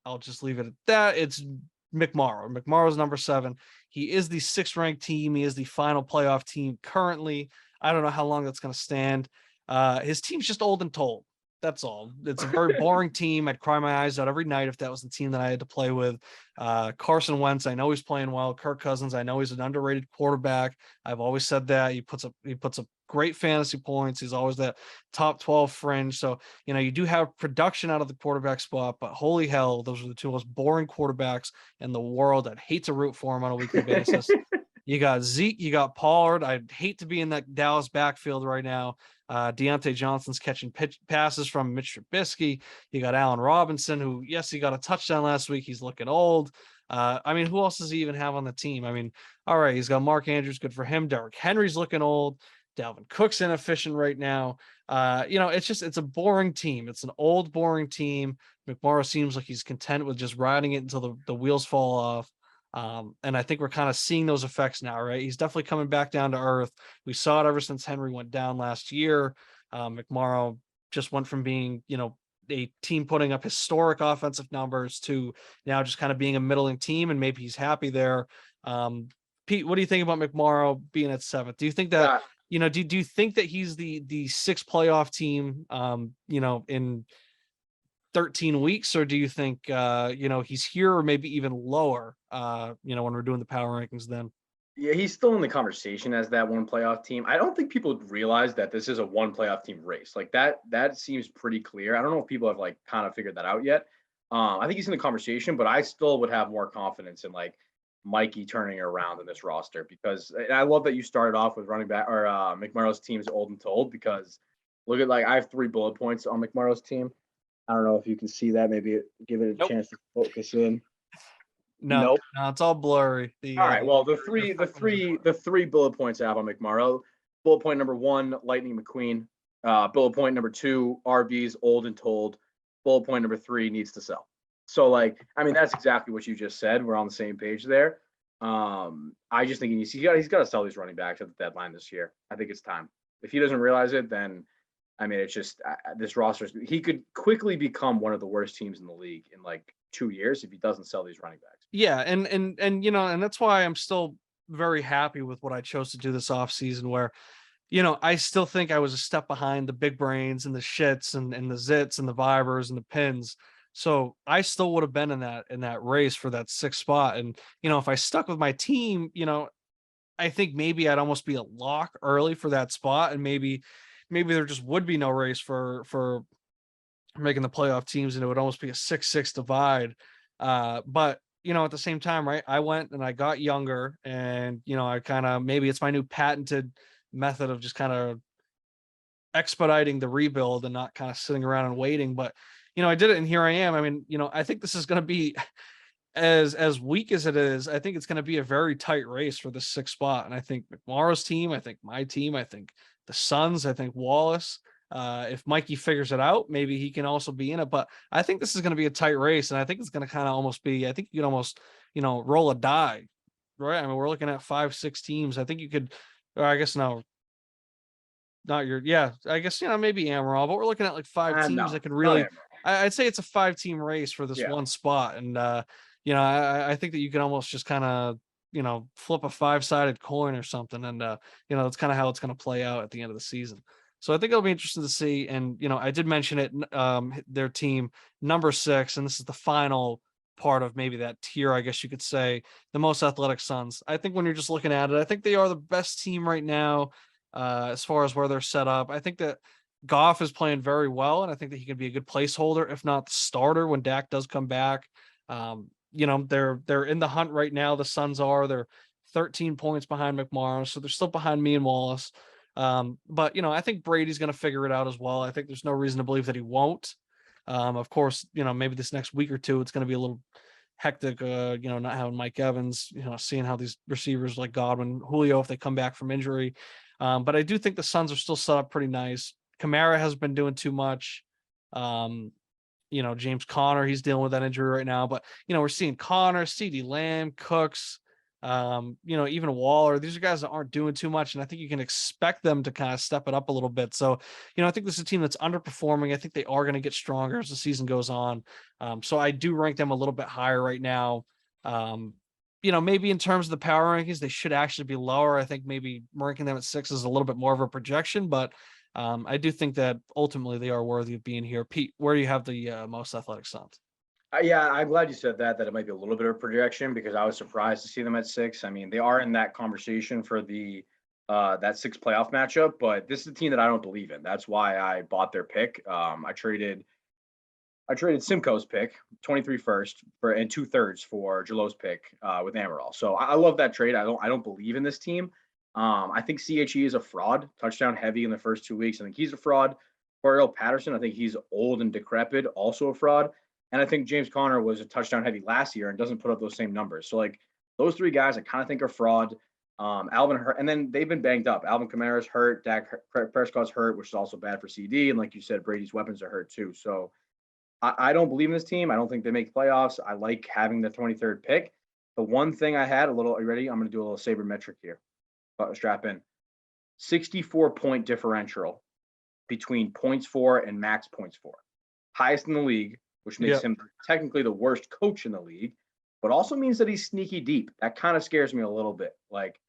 I'll just leave it at that. It's McMorrow. McMorrow's number 7. He is the 6th ranked team. He is the final playoff team currently. I don't know how long that's going to stand. His team's just old and told. That's all. It's a very boring team. I'd cry my eyes out every night if that was the team that I had to play with. Carson Wentz, I know he's playing well. Kirk Cousins, I know he's an underrated quarterback. I've always said that. He puts up great fantasy points. He's always that top 12 fringe. So, you do have production out of the quarterback spot, but holy hell, those are the 2 most boring quarterbacks in the world. I'd hate to root for him on a weekly basis. You got Zeke, you got Pollard. I'd hate to be in that Dallas backfield right now. Deontay Johnson's catching passes from Mitch Trubisky. You got Allen Robinson, who, yes, he got a touchdown last week. He's looking old. Who else does he even have on the team? All right, he's got Mark Andrews, good for him. Derrick Henry's looking old. Dalvin Cook's inefficient right now. It's a boring team. It's an old, boring team. McMorrow seems like he's content with just riding it until the wheels fall off. And I think we're kind of seeing those effects now, right? He's definitely coming back down to earth. We saw it ever since Henry went down last year. McMorrow just went from being, a team putting up historic offensive numbers to now just kind of being a middling team, and maybe he's happy there. Pete, what do you think about McMorrow being at 7th? Do you think that, do you think that he's the 6th playoff team, in 13 weeks, or do you think he's here or maybe even lower when we're doing the power rankings then? Yeah, he's still in the conversation as that one playoff team. I don't think people realize that this is a one playoff team race. Like that seems pretty clear. I don't know if people have like kind of figured that out yet. I think he's in the conversation, but I still would have more confidence in like Mikey turning it around in this roster, because and I love that you started off with running back, or McMorrow's team is old and told, because look at, like, I have 3 bullet points on McMorrow's team. I don't know if you can see that. Maybe give it a Nope. chance to focus in. No, Nope. no, it's all blurry. All right. Well, the three bullet points I have on McMorrow. Bullet point number one, Lightning McQueen. Bullet point number two, RB's old and told. Bullet point number three, needs to sell. So, like, I mean, that's exactly what you just said. We're on the same page there. I just think he's got to sell these running backs at the deadline this year. I think it's time. If he doesn't realize it, then I mean, it's just this roster. He could quickly become one of the worst teams in the league in like 2 years if he doesn't sell these running backs. Yeah, and you know, and that's why I'm still very happy with what I chose to do this offseason where, you know, I still think I was a step behind the big brains and the shits and the zits and the vibers and the pins. So I still would have been in that race for that sixth spot. And, you know, if I stuck with my team, you know, I think maybe I'd almost be a lock early for that spot. And maybe there just would be no race for making the playoff teams, and it would almost be a 6-6 divide. But you know, at the same time, right? I went and I got younger, and you know, I kind of maybe it's my new patented method of just kind of expediting the rebuild and not kind of sitting around and waiting. But you know, I did it, and here I am. I mean, you know, I think this is going to be as weak as it is. I think it's going to be a very tight race for the sixth spot, and I think McMorrow's team, I think my team, I think the Suns, I think Wallace. If Mikey figures it out, maybe he can also be in it. But I think this is going to be a tight race, and I think it's going to kind of almost be. I think you can almost, you know, roll a die, right? I mean, we're looking at 5-6 teams. I think you could, or I guess no, not your. Yeah, I guess you know maybe Amaral, but we're looking at like five teams No, that can not really. Amaral. I'd say it's a 5-team race for this Yeah. one spot, and you know, I think that you can almost just kind of you know flip a 5-sided coin or something, and you know that's kind of how it's going to play out at the end of the season. So I think it'll be interesting to see. And you know, I did mention it. Their team number 6, and this is the final part of maybe that tier, I guess you could say, the most athletic Suns. I think when you're just looking at it, I think they are the best team right now as far as where they're set up. I think that Goff is playing very well, and I think that he can be a good placeholder, if not the starter, when Dak does come back. You know, they're in the hunt right now. The Suns are. They're 13 points behind McMorrow, so they're still behind me and Wallace. But you know, I think Brady's going to figure it out as well. I think there's no reason to believe that he won't. Of course, you know, maybe this next week or two, it's going to be a little hectic, you know, not having Mike Evans, you know, seeing how these receivers like Godwin, Julio, if they come back from injury. But I do think the Suns are still set up pretty nice. Kamara has been doing too much. You know, James Conner, he's dealing with that injury right now. But, you know, we're seeing Conner, CeeDee Lamb, Cooks, you know, even Waller. These are guys that aren't doing too much. And I think you can expect them to kind of step it up a little bit. So, you know, I think this is a team that's underperforming. I think they are going to get stronger as the season goes on. So I do rank them a little bit higher right now. You know, maybe in terms of the power rankings, they should actually be lower. I think maybe ranking them at 6 is a little bit more of a projection, but I do think that ultimately they are worthy of being here. Pete, where do you have the most athletic Suns? Yeah, I'm glad you said that it might be a little bit of a projection because I was surprised to see them at 6. I mean, they are in that conversation for the that 6 playoff matchup, but this is a team that I don't believe in. That's why I bought their pick. I traded Simcoe's pick, 23 first for and 2/3 for Jalo's pick with Amaral. So I love that trade. I don't believe in this team. I think CHE is a fraud, touchdown heavy in the first 2 weeks. I think he's a fraud. Cordell Patterson, I think he's old and decrepit, also a fraud. And I think James Conner was a touchdown heavy last year and doesn't put up those same numbers. So like those 3 guys, I kind of think are fraud. Alvin hurt, and then they've been banged up. Alvin Kamara's hurt, Dak Prescott's hurt, which is also bad for CD. And like you said, Brady's weapons are hurt too. So I don't believe in this team. I don't think they make playoffs. I like having the 23rd pick. The one thing I had a little, are you ready? I'm going to do a little sabermetric here. Strap in. 64-point differential between points for and max points for. Highest in the league, which makes him technically the worst coach in the league, but also means that he's sneaky deep. That kind of scares me a little bit. Like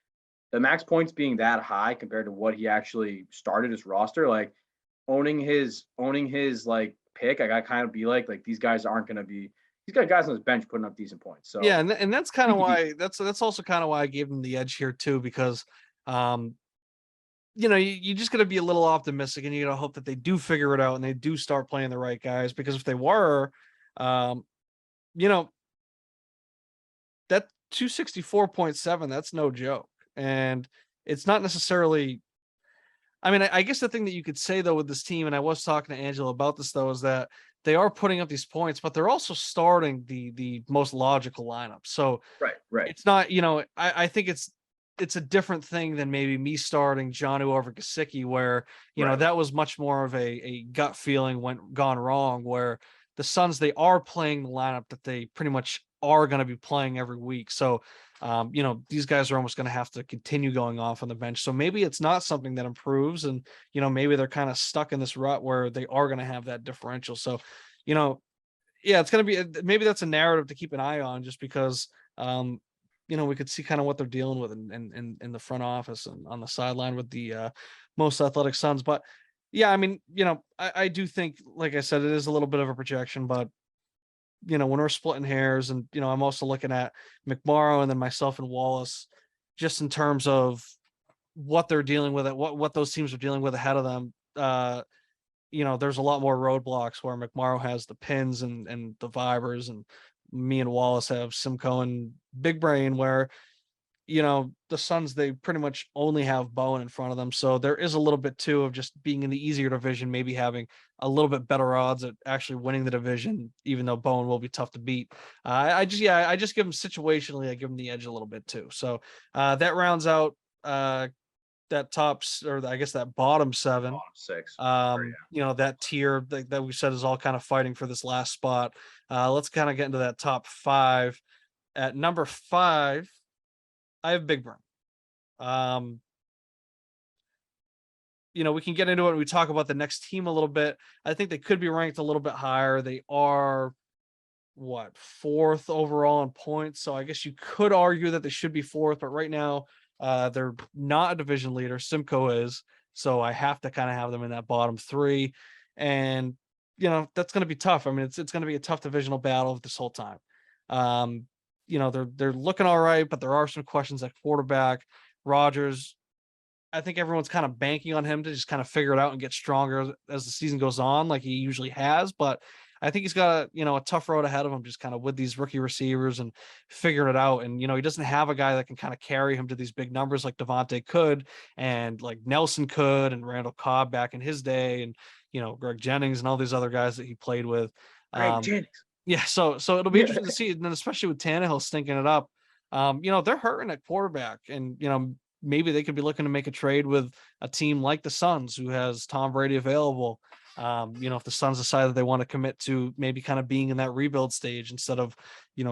the max points being that high compared to what he actually started his roster, like owning his like pick, I got to kind of be like these guys aren't going to be. He's got guys on his bench putting up decent points. So Yeah, and that's kind of why that's also kind of why I gave him the edge here too, because you know, you just got to be a little optimistic, and you got to hope that they do figure it out and they do start playing the right guys. Because if they were, you know, that 264.7, that's no joke, and it's not necessarily. I mean, I guess the thing that you could say though with this team, and I was talking to Angela about this though, is that they are putting up these points, but they're also starting the most logical lineup. So Right. it's not, I think it's a different thing than maybe me starting Jonnu over Gesicki, where, Right. that was much more of a gut feeling gone wrong, where the Suns, they are playing the lineup that they pretty much are going to be playing every week. So, these guys are almost going to have to continue going off on the bench. So maybe it's not something that improves, and, maybe they're kind of stuck in this rut where they are going to have that differential. So, you know, yeah, it's going to be, maybe that's a narrative to keep an eye on, just because, um, we could see kind of what they're dealing with in the front office and on the sideline with the most athletic Suns. But yeah, I mean, I do think, like I said, it is a little bit of a projection, but when we're splitting hairs, and I'm also looking at McMorrow and then myself and Wallace, just in terms of what they're dealing with, what those teams are dealing with ahead of them. There's a lot more roadblocks where McMorrow has the pins and the vibers, and me and Wallace have Simcoe and Big Brain, where the Suns, they pretty much only have Bowen in front of them. So there is a little bit too of just being in the easier division, maybe having a little bit better odds at actually winning the division, even though Bowen will be tough to beat. I just give them situationally, I give them the edge a little bit too. So that rounds out that or I guess that bottom seven. Bottom six. That tier that we said is all kind of fighting for this last spot. Let's kind of get into that top five. At number 5, I have Big Burn. We can get into it when we talk about the next team a little bit. I think they could be ranked a little bit higher. They are fourth overall in points. So I guess you could argue that they should be fourth, but right now, they're not a division leader. Simcoe is. So I have to kind of have them in that bottom 3. And, that's going to be tough. I mean, it's going to be a tough divisional battle this whole time. They're looking all right, but there are some questions at quarterback. Rodgers, I think everyone's kind of banking on him to just kind of figure it out and get stronger as the season goes on, like he usually has. But I think he's got a tough road ahead of him, just kind of with these rookie receivers and figuring it out. And he doesn't have a guy that can kind of carry him to these big numbers like Devontae could, and like Nelson could, and Randall Cobb back in his day, and Greg Jennings and all these other guys that he played with. Greg Jennings. Yeah, so it'll be interesting to see, and then especially with Tannehill stinking it up. They're hurting at quarterback, and maybe they could be looking to make a trade with a team like the Suns, who has Tom Brady available. If the Suns decide that they want to commit to maybe kind of being in that rebuild stage instead of,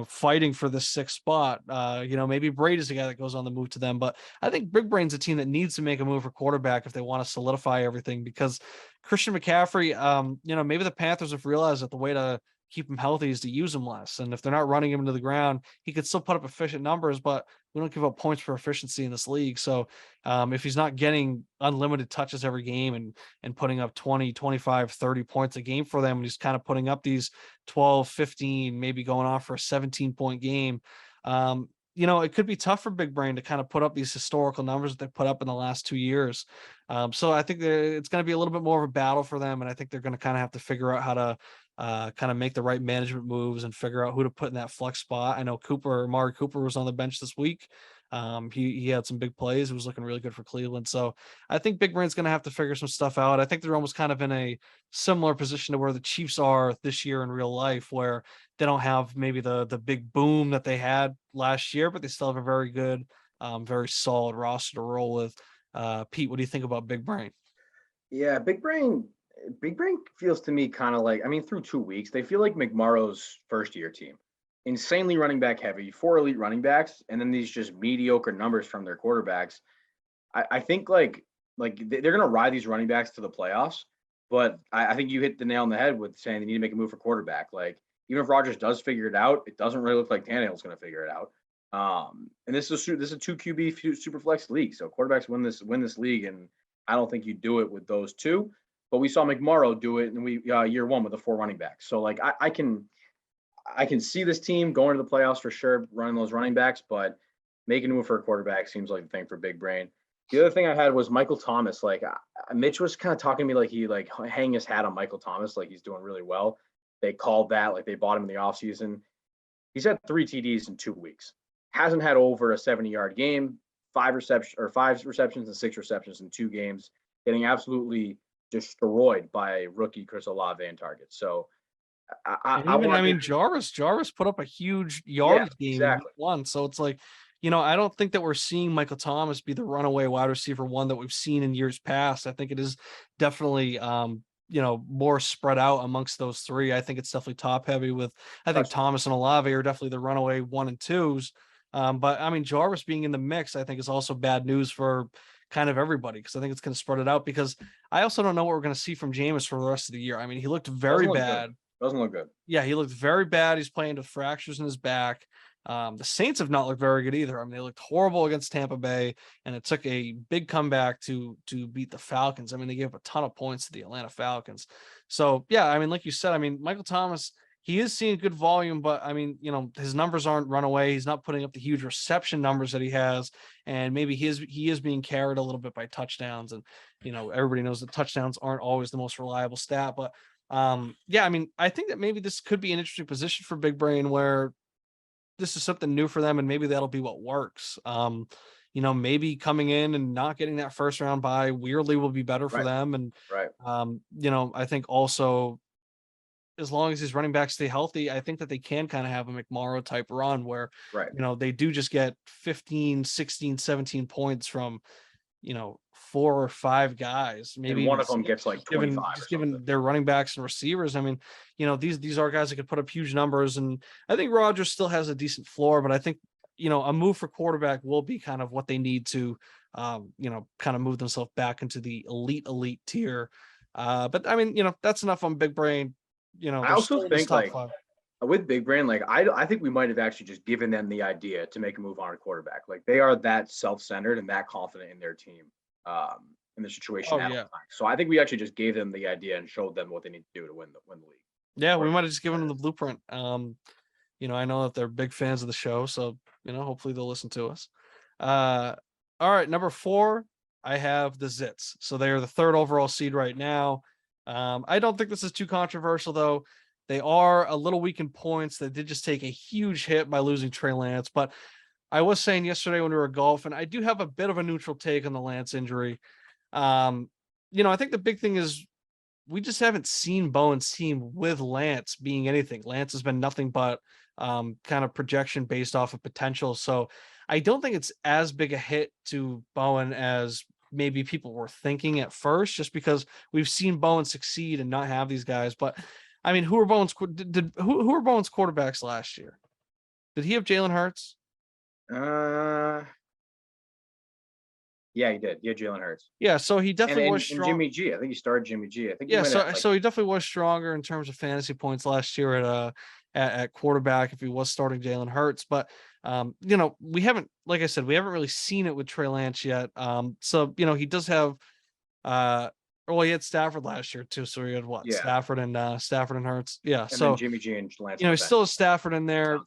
fighting for the 6th spot, maybe Brady's the guy that goes on the move to them. But I think Big Brain's a team that needs to make a move for quarterback if they want to solidify everything, because Christian McCaffrey, maybe the Panthers have realized that the way to keep him healthy is to use him less. And if they're not running him into the ground, he could still put up efficient numbers, but we don't give up points for efficiency in this league. So if he's not getting unlimited touches every game and putting up 20, 25, 30 points a game for them, and he's kind of putting up these 12, 15, maybe going off for a 17-point game, it could be tough for Big Brain to kind of put up these historical numbers that they put up in the last 2 years. So I think it's going to be a little bit more of a battle for them. And I think they're going to kind of have to figure out how to kind of make the right management moves and figure out who to put in that flex spot. I know Amari Cooper was on the bench this week. He had some big plays. It was looking really good for Cleveland. So I think Big Brain's going to have to figure some stuff out. I think they're almost kind of in a similar position to where the Chiefs are this year in real life, where they don't have maybe the big boom that they had last year, but they still have a very good, very solid roster to roll with. Pete, what do you think about Big Brain? Yeah, Big Brain feels to me kind of like, I mean, through 2 weeks, they feel like McMorrow's first year team. Insanely running back heavy, 4 elite running backs, and then these just mediocre numbers from their quarterbacks. I think they're gonna ride these running backs to the playoffs, but I think you hit the nail on the head with saying they need to make a move for quarterback. Like, even if Rodgers does figure it out, it doesn't really look like Tannehill's gonna figure it out. And this is a 2 QB super flex league, so quarterbacks win this league, and I don't think you do it with those two. But we saw McMorrow do it, and we year 1 with the 4 running backs. So like I can see this team going to the playoffs for sure, running those running backs, but making a move for a quarterback seems like the thing for Big Brain. The other thing I had was Michael Thomas. Like, Mitch was kind of talking to me like he hang his hat on Michael Thomas, like he's doing really well. They called that, like they bought him in the offseason. He's had 3 TDs in 2 weeks. Hasn't had over a 70-yard game, 5 receptions and 6 receptions in 2 games, getting absolutely destroyed by rookie Chris Olave in targets. So And I even, I want mean, Jarvis put up a huge yeah, yardage game in week exactly. 1. So it's like, I don't think that we're seeing Michael Thomas be the runaway wide receiver one that we've seen in years past. I think it is definitely more spread out amongst those three. I think it's definitely top heavy with I think Touchdown. Thomas and Olave are definitely the runaway 1 and 2s. But I mean Jarvis being in the mix, I think is also bad news for kind of everybody because I think it's going to spread it out because I also don't know what we're going to see from Jameis for the rest of the year. I mean, he looked very Doesn't look good. bad. Doesn't look good. Yeah, he looked very bad. He's playing with fractures in his back. The Saints have not looked very good either. I mean, they looked horrible against Tampa Bay, and it took a big comeback to beat the Falcons. I mean, they gave up a ton of points to the Atlanta Falcons. So yeah, I mean, like you said, I mean, Michael Thomas, he is seeing good volume, but I mean, his numbers aren't runaway. He's not putting up the huge reception numbers that he has, and maybe he is being carried a little bit by touchdowns. And everybody knows that touchdowns aren't always the most reliable stat, but yeah, I mean, I think that maybe this could be an interesting position for Big Brain where this is something new for them and maybe that'll be what works. Maybe coming in and not getting that first round bye weirdly will be better for Right. them. And Right. I think also as long as his running backs stay healthy, I think that they can kind of have a McMorrow type run where, Right. they do just get 15, 16, 17 points from 4 or 5 guys, maybe And one even of them 6, gets like 25 or just something. given their running backs and receivers. I mean, these are guys that could put up huge numbers, and I think Rodgers still has a decent floor, but I think, a move for quarterback will be kind of what they need to, kind of move themselves back into the elite tier. But I mean, that's enough on Big Brain. I They're also still in this think top like 5. with Big Brain, like I think we might have actually just given them the idea to make a move on a quarterback. Like they are that self-centered and that confident in their team, in the situation Oh at all yeah. times. So I think we actually just gave them the idea and showed them what they need to do to win the league. Yeah, we Or might have just given them the blueprint. I know that they're big fans of the show, so hopefully they'll listen to us. Uh, all right, number 4, I have the Zits. So they are the 3rd overall seed right now. I don't think this is too controversial though. They are a little weak in points. They did just take a huge hit by losing Trey Lance, but I was saying yesterday when we were golfing, I do have a bit of a neutral take on the Lance injury. Um, I think the big thing is we just haven't seen Bowen's team with Lance being anything. Lance has been nothing but kind of projection based off of potential. So I don't think it's as big a hit to Bowen as maybe people were thinking at first, just because we've seen Bowen succeed and not have these guys. But I mean, who were Bowen's quarterbacks last year? Did he have Jalen Hurts? uh, yeah, he did. Yeah, Jalen Hurts Yeah, so he and, definitely was and strong. Jimmy G. I think he started Jimmy G. I think he Yeah, might have so like so he definitely was stronger in terms of fantasy points last year at quarterback if he was starting Jalen Hurts. But we haven't, like I said, we haven't really seen it with Trey Lance yet. So he does have well, he had Stafford last year too. So he had what? yeah, Stafford and Hurts. Yeah. and then So Jimmy G and Lance on the he bench. still has Stafford in there.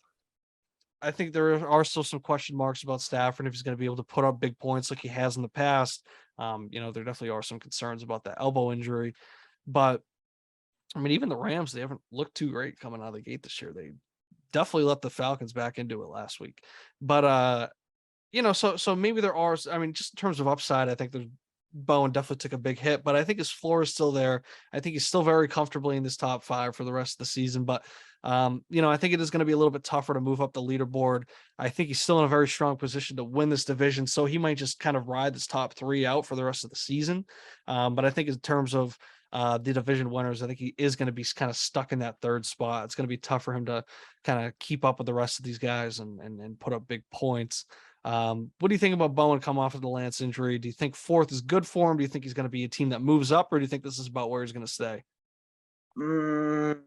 I think there are still some question marks about Stafford if he's going to be able to put up big points like he has in the past. There definitely are some concerns about that elbow injury. But I mean, even the Rams, they haven't looked too great coming out of the gate this year. They definitely let the Falcons back into it last week. But so maybe there are, I mean, just in terms of upside, I think there's Bowen definitely took a big hit, but I think his floor is still there. I think he's still very comfortably in this top 5 for the rest of the season. But I think it is going to be a little bit tougher to move up the leaderboard. I think he's still in a very strong position to win this division, so he might just kind of ride this top 3 out for the rest of the season. But I think in terms of the division winners, I think he is going to be kind of stuck in that 3rd spot. It's going to be tough for him to kind of keep up with the rest of these guys and put up big points. What do you think about Bowen come off of the Lance injury? Do you think 4th is good for him? Do you think he's going to be a team that moves up, or do you think this is about where he's going to stay? Mm,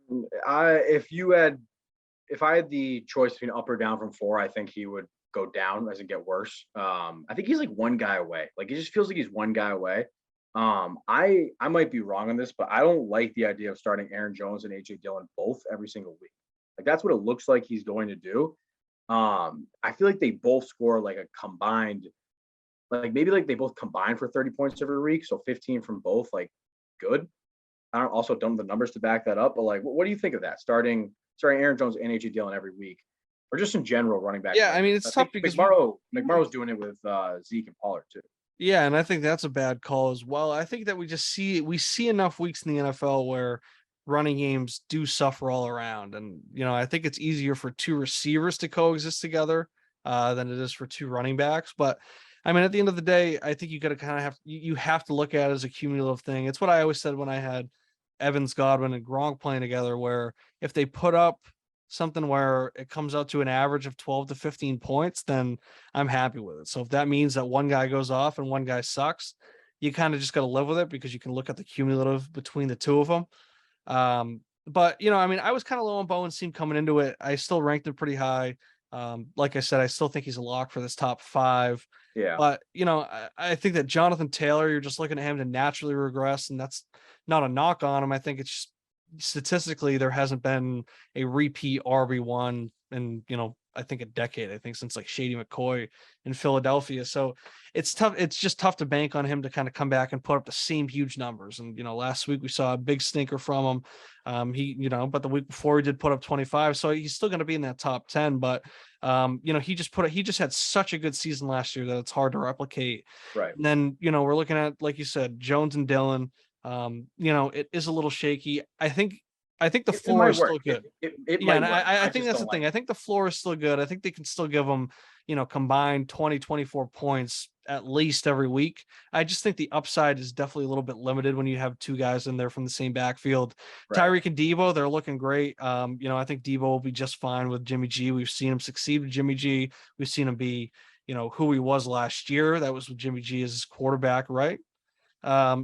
if I had the choice between up or down from 4, I think he would go down as it get worse. I think he's like one guy away. Like it just feels like he's one guy away. I might be wrong on this, but I don't like the idea of starting Aaron Jones and AJ Dillon both every single week. Like that's what it looks like he's going to do. I feel like they both score like a combined, like maybe like they both combine for 30 points every week. So 15 from both, like good. I don't have the numbers to back that up, but like, what do you think of that? Starting Aaron Jones and AJ Dillon every week, or just in general running back. Yeah, I mean, it's I tough think because McMorrow's doing it with Zeke and Pollard too. yeah, and I think that's a bad call as well. I think that we see enough weeks in the NFL where running games do suffer all around. And, I think it's easier for two receivers to coexist together than it is for two running backs. But I mean, at the end of the day, I think you got to kind of you have to look at it as a cumulative thing. It's what I always said when I had Evans, Godwin, and Gronk playing together, where if they put up something where it comes out to an average of 12 to 15 points, then I'm happy with it. So if that means that one guy goes off and one guy sucks, you kind of just got to live with it because you can look at the cumulative between the two of them. But I mean, I was kind of low on Bowen's team coming into it. I still ranked him pretty high. Like I said, I still think he's a lock for this top 5. Yeah. But I think that Jonathan Taylor, you're just looking at him to naturally regress, and that's not a knock on him. I think it's just, statistically there hasn't been a repeat RB1 in I think a decade. I think since like Shady McCoy in Philadelphia. So it's tough. It's just tough to bank on him to kind of come back and put up the same huge numbers. And last week we saw a big stinker from him. But the week before he did put up 25. So he's still going to be in that top 10. But he just had such a good season last year that it's hard to replicate. Right. And then we're looking at, like you said, Jones and Dillon. It is a little shaky. I think the floor is still good. It yeah, might and work. I think that's the thing. I think the floor is still good. I think they can still give them, combined 20, 24 points at least every week. I just think the upside is definitely a little bit limited when you have two guys in there from the same backfield. Right. Tyreek and Debo, they're looking great. I think Debo will be just fine with Jimmy G. We've seen him succeed with Jimmy G. We've seen him be, who he was last year. That was with Jimmy G as his quarterback, right? I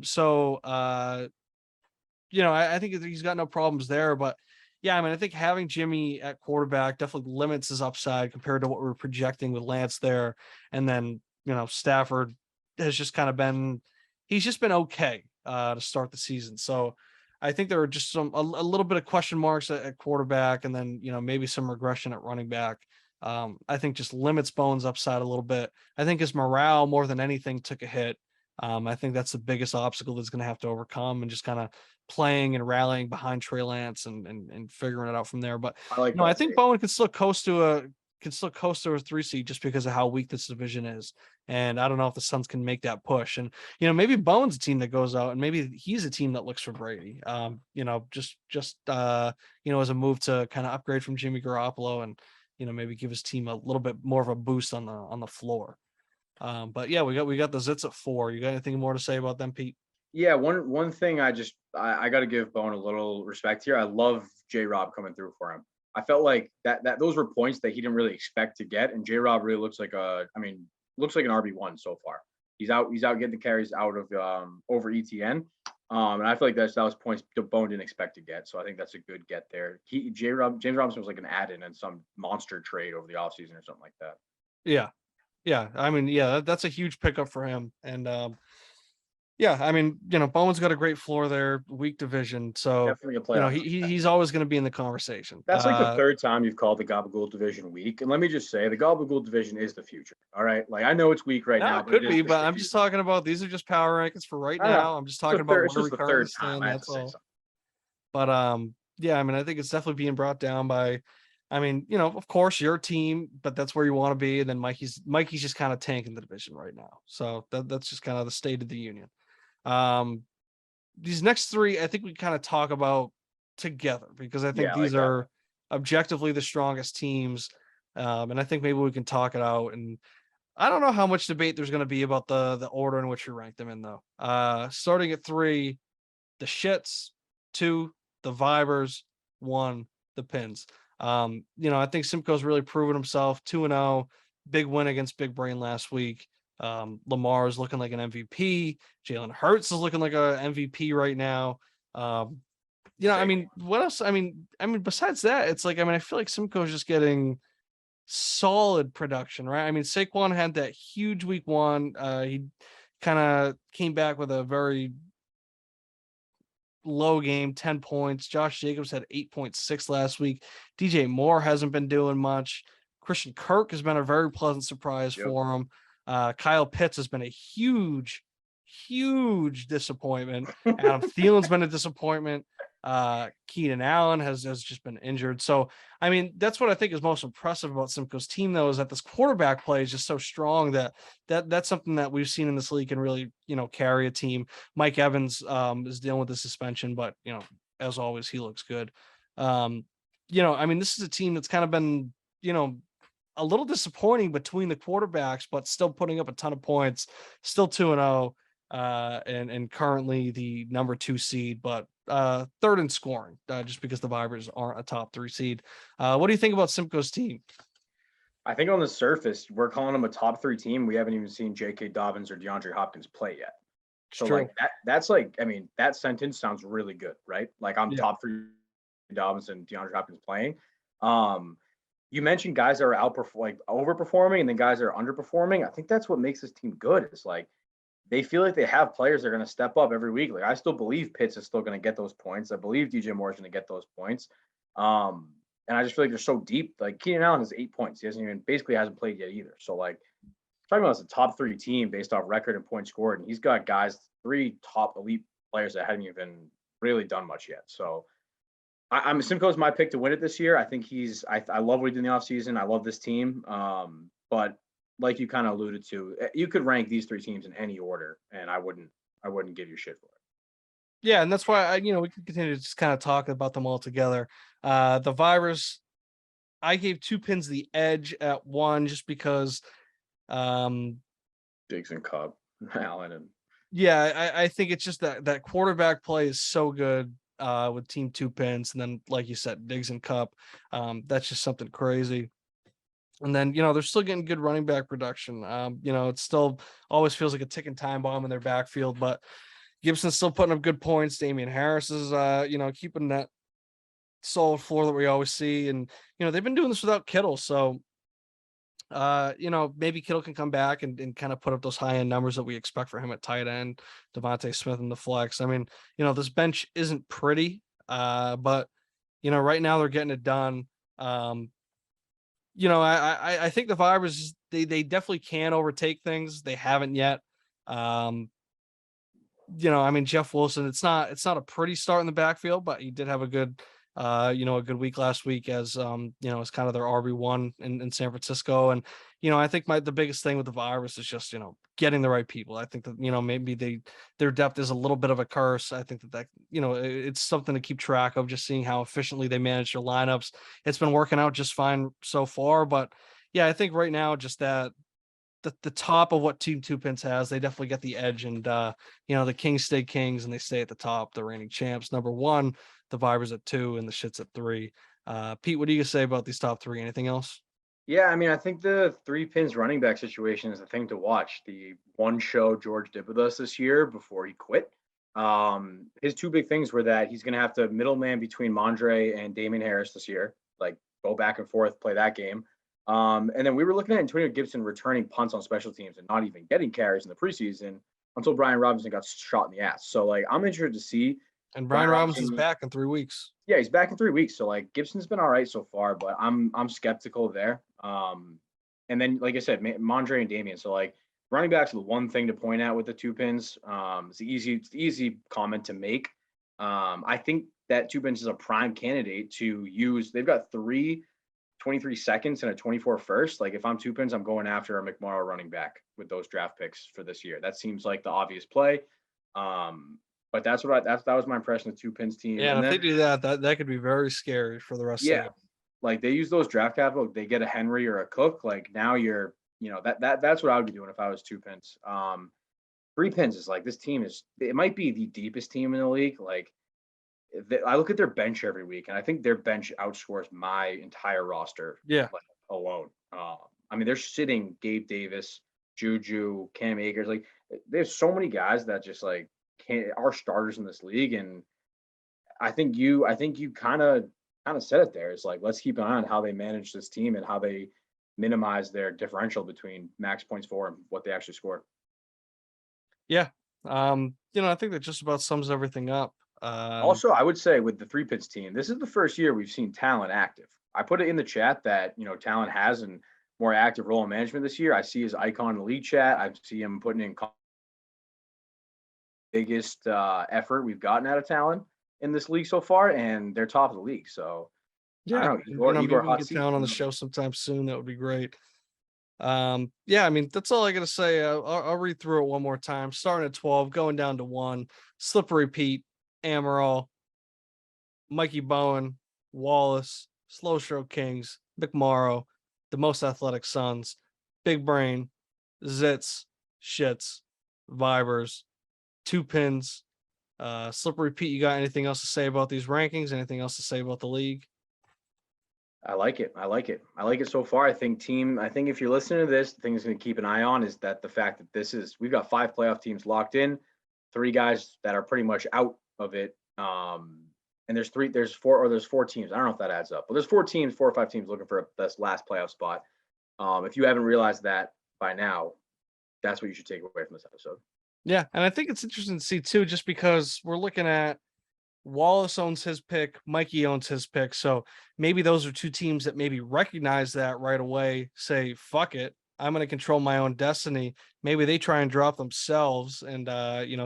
think he's got no problems there, but yeah, I mean, I think having Jimmy at quarterback definitely limits his upside compared to what we were projecting with Lance there. And then, Stafford has just kind of he's just been okay to start the season. So I think there are just a little bit of question marks at quarterback, and then, maybe some regression at running back. I think just limits Bowen's upside a little bit. I think his morale more than anything took a hit. I think that's the biggest obstacle that's going to have to overcome, and just kind of playing and rallying behind Trey Lance and figuring it out from there. But I think Bowen can still coast to a 3 seed just because of how weak this division is. And I don't know if the Suns can make that push. And maybe Bowen's a team that goes out, and maybe he's a team that looks for Brady. Just as a move to kind of upgrade from Jimmy Garoppolo, and maybe give his team a little bit more of a boost on the floor. But yeah, we got the Zits at 4. You got anything more to say about them, Pete? Yeah, one thing I got to give Bowen a little respect here. I love J-Rob coming through for him. I felt like that those were points that he didn't really expect to get, and J-Rob really looks like an RB1 so far. He's out getting the carries out of over ETN. And I feel like that was points Bowen didn't expect to get. So I think that's a good get there. James Robinson was like an add-in and some monster trade over the offseason or something like that. Yeah. Yeah. I mean, yeah, that's a huge pickup for him. And yeah, I mean, Bowen's got a great floor there, weak division. So definitely a player. He's always going to be in the conversation. That's like the third time you've called the Gabagool division weak. And let me just say, the Gabagool division is the future. All right. Like, I know it's weak right now. It could be, but I'm just talking about, these are just power rankings for right now. I'm just talking about where we currently stand. That's all. But yeah, I mean, I think it's definitely being brought down by, I mean, of course your team, but that's where you want to be. And then Mikey's just kind of tanking the division right now. So that's just kind of the state of the union. These next 3, I think we kind of talk about together, because I think these are objectively the strongest teams. And I think maybe we can talk it out. And I don't know how much debate there's going to be about the order in which you rank them in, though. Starting at 3, the Shits; 2, the Vibers; 1, the Pins. I think Simcoe's really proven himself. 2-0, big win against Big Brain last week. Lamar is looking like an MVP. Jalen Hurts is looking like an MVP right now. I mean, what else? I mean, besides that, it's like, I mean, I feel like Simcoe's just getting solid production, right? I mean, Saquon had that huge week 1. He kind of came back with a very low game, 10 points. Josh Jacobs had 8.6 last week. DJ Moore hasn't been doing much. Christian Kirk has been a very pleasant surprise for him. Kyle Pitts has been a huge disappointment. Adam Thielen's been a disappointment. Keenan Allen has just been injured. So, I mean, that's what I think is most impressive about Simcoe's team, though, is that this quarterback play is just so strong that's something that we've seen in this league can really, carry a team. Mike Evans is dealing with the suspension, but, as always, he looks good. I mean, this is a team that's kind of been, a little disappointing between the quarterbacks, but still putting up a ton of points, still 2-0, and currently the number 2 seed, but third in scoring, just because the Vipers aren't a top 3 seed. What do you think about Simcoe's team? I think on the surface, we're calling them a top 3 team. We haven't even seen J.K. Dobbins or DeAndre Hopkins play yet. It's So true. like that's like, I mean, that sentence sounds really good, right? Like I'm Yeah. top 3 Dobbins and DeAndre Hopkins playing. Um, you mentioned guys that are overperforming and then guys that are underperforming. I think that's what makes this team good. Is like they feel like they have players that are going to step up every week. Like I still believe Pitts is still going to get those points. I believe DJ Moore is going to get those points. Um, and I just feel like they're so deep. Like Keenan Allen has 8 points. He basically hasn't played yet either. So like talking about as a top 3 team based off record and points scored, and he's got guys 3 top elite players that haven't even really done much yet. So I'm Simcoe's my pick to win it this year. I think I love what he did in the offseason. I love this team. But like you kind of alluded to, you could rank these 3 teams in any order, and I wouldn't give you shit for it. Yeah, and that's why we can continue to just kind of talk about them all together. The Vipers, I gave 2 pins the edge at 1 just because Diggs and Cup, Allen, and yeah, I think it's just that quarterback play is so good with team 2 pins, and then like you said, Diggs and Cup. That's just something crazy. And then, they're still getting good running back production. It still always feels like a ticking time bomb in their backfield, but Gibson's still putting up good points. Damian Harris is keeping that solid floor that we always see. And, they've been doing this without Kittle. So maybe Kittle can come back and kind of put up those high end numbers that we expect for him at tight end, Devontae Smith in the flex. I mean, this bench isn't pretty, but right now they're getting it done. I think the Vipers they definitely can overtake things. They haven't yet. I mean, Jeff Wilson, it's not a pretty start in the backfield, but he did have a good a good week last week as as kind of their RB1 in San Francisco. And I think the biggest thing with the Virus is just getting the right people. I think that maybe their depth is a little bit of a curse. I think that it's something to keep track of, just seeing how efficiently they manage their lineups. It's been working out just fine so far, but yeah, I think right now just that the top of what Team Two Pins has, they definitely get the edge. And the Kings stay Kings and they stay at the top, the reigning champs. Number 1, the Vipers at 2, and the Shits at 3. Pete, what do you say about these top 3? Anything else? yeah, I mean, I think the 3 pins running back situation is the thing to watch. The one show George did with us this year before he quit. His 2 big things were that he's going to have to middleman between Mondre and Damian Harris this year, like go back and forth, play that game. And then we were looking at Antonio Gibson returning punts on special teams and not even getting carries in the preseason until Brian Robinson got shot in the ass. So like, I'm interested to see And Brian Brian Robinson's Robinson. back in 3 weeks. Yeah, he's back in 3 weeks. So like Gibson's been all right so far, but I'm skeptical there. And then like I said, Mondre and Damian. So like running backs are the one thing to point out with the 2 pins. It's the easy comment to make. I think that 2 pins is a prime candidate to use. They've got 23 seconds and a 24 first. Like if I'm 2 pins, I'm going after a McMorrow running back with those draft picks for this year. That seems like the obvious play. But that was my impression of 2 pins team. Yeah, and And if they then do that could be very scary for the rest of yeah, the like they use those draft capital. They get a Henry or a Cook. Like now that's what I would be doing if I was 2 pins. 3 pins is like this team it might be the deepest team in the league. Like I look at their bench every week, and I think their bench outscores my entire roster Yeah. like alone. I mean, they're sitting Gabe Davis, Juju, Cam Akers. Like there's so many guys that just like can't are starters in this league, and I think you kind of said it there. It's like let's keep an eye on how they manage this team and how they minimize their differential between max points for and what they actually score. Yeah. I think that just about sums everything up. Also, I would say with the 3 pits team, this is the first year we've seen Talent active. I put it in the chat that Talent has a more active role in management this year. I see his icon in the league chat. I see him putting in biggest effort we've gotten out of Talent in this league so far, and they're top of the league. So I Yeah, don't know, and Igor maybe we can hot get seat. down on the show sometime soon. That would be great. Yeah, I mean, that's all I gotta say. I'll read through it one more time. Starting at 12, going down to 1. Slippery Pete, Amaral, Mikey Bowen, Wallace, Slow Stroke Kings, McMorrow, the most athletic Suns, Big Brain, Zits, Shits, Vibers, Two Pins, Slippery Pete. You got anything else to say about these rankings? Anything else to say about the league? I like it. I like it so far. I think if you're listening to this, the thing is going to keep an eye on is that the fact that we've got 5 playoff teams locked in, 3 guys that are pretty much out of it. And there's 4 teams. I don't know if that adds up, but there's 4 or 5 teams looking for this last playoff spot. If you haven't realized that by now, that's what you should take away from this episode. Yeah, and I think it's interesting to see too, just because we're looking at Wallace owns his pick, Mikey owns his pick. So maybe those are 2 teams that maybe recognize that right away, say, fuck it, I'm going to control my own destiny. Maybe they try and drop themselves and,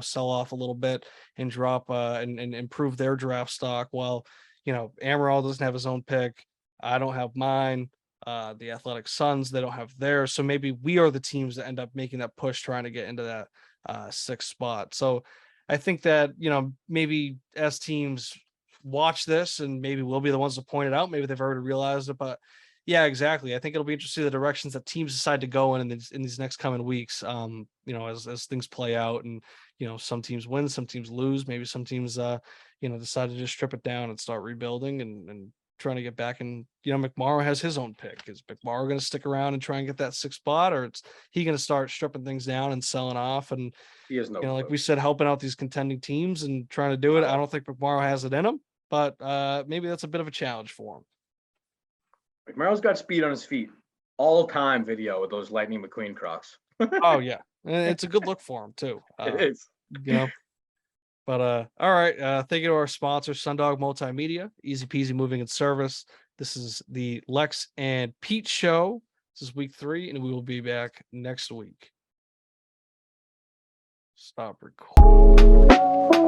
sell off a little bit and drop and improve their draft stock. While, Amaral doesn't have his own pick. I don't have mine. The Athletic Suns, they don't have theirs. So maybe we are the teams that end up making that push, trying to get into that 6th spot. So I think that, maybe as teams watch this and maybe we'll be the ones to point it out. Maybe they've already realized it, but yeah, exactly. I think it'll be interesting the directions that teams decide to go in these next coming weeks. As things play out and, some teams win, some teams lose, maybe some teams, decide to just strip it down and start rebuilding and trying to get back. And, McMorrow has his own pick. Is McMorrow going to stick around and try and get that 6th spot, or is he going to start stripping things down and selling off? And, he has no like we said, helping out these contending teams and trying to do it. I don't think McMorrow has it in him, but maybe that's a bit of a challenge for him. McMorrow's got speed on his feet. All-time video with those Lightning McQueen Crocs. Oh yeah, and it's a good look for him too. It is. But all right. Thank you to our sponsor, Sundog Multimedia, easy peasy moving and service. This is the Lex and Pete show. This is week 3, and we will be back next week. Stop recording.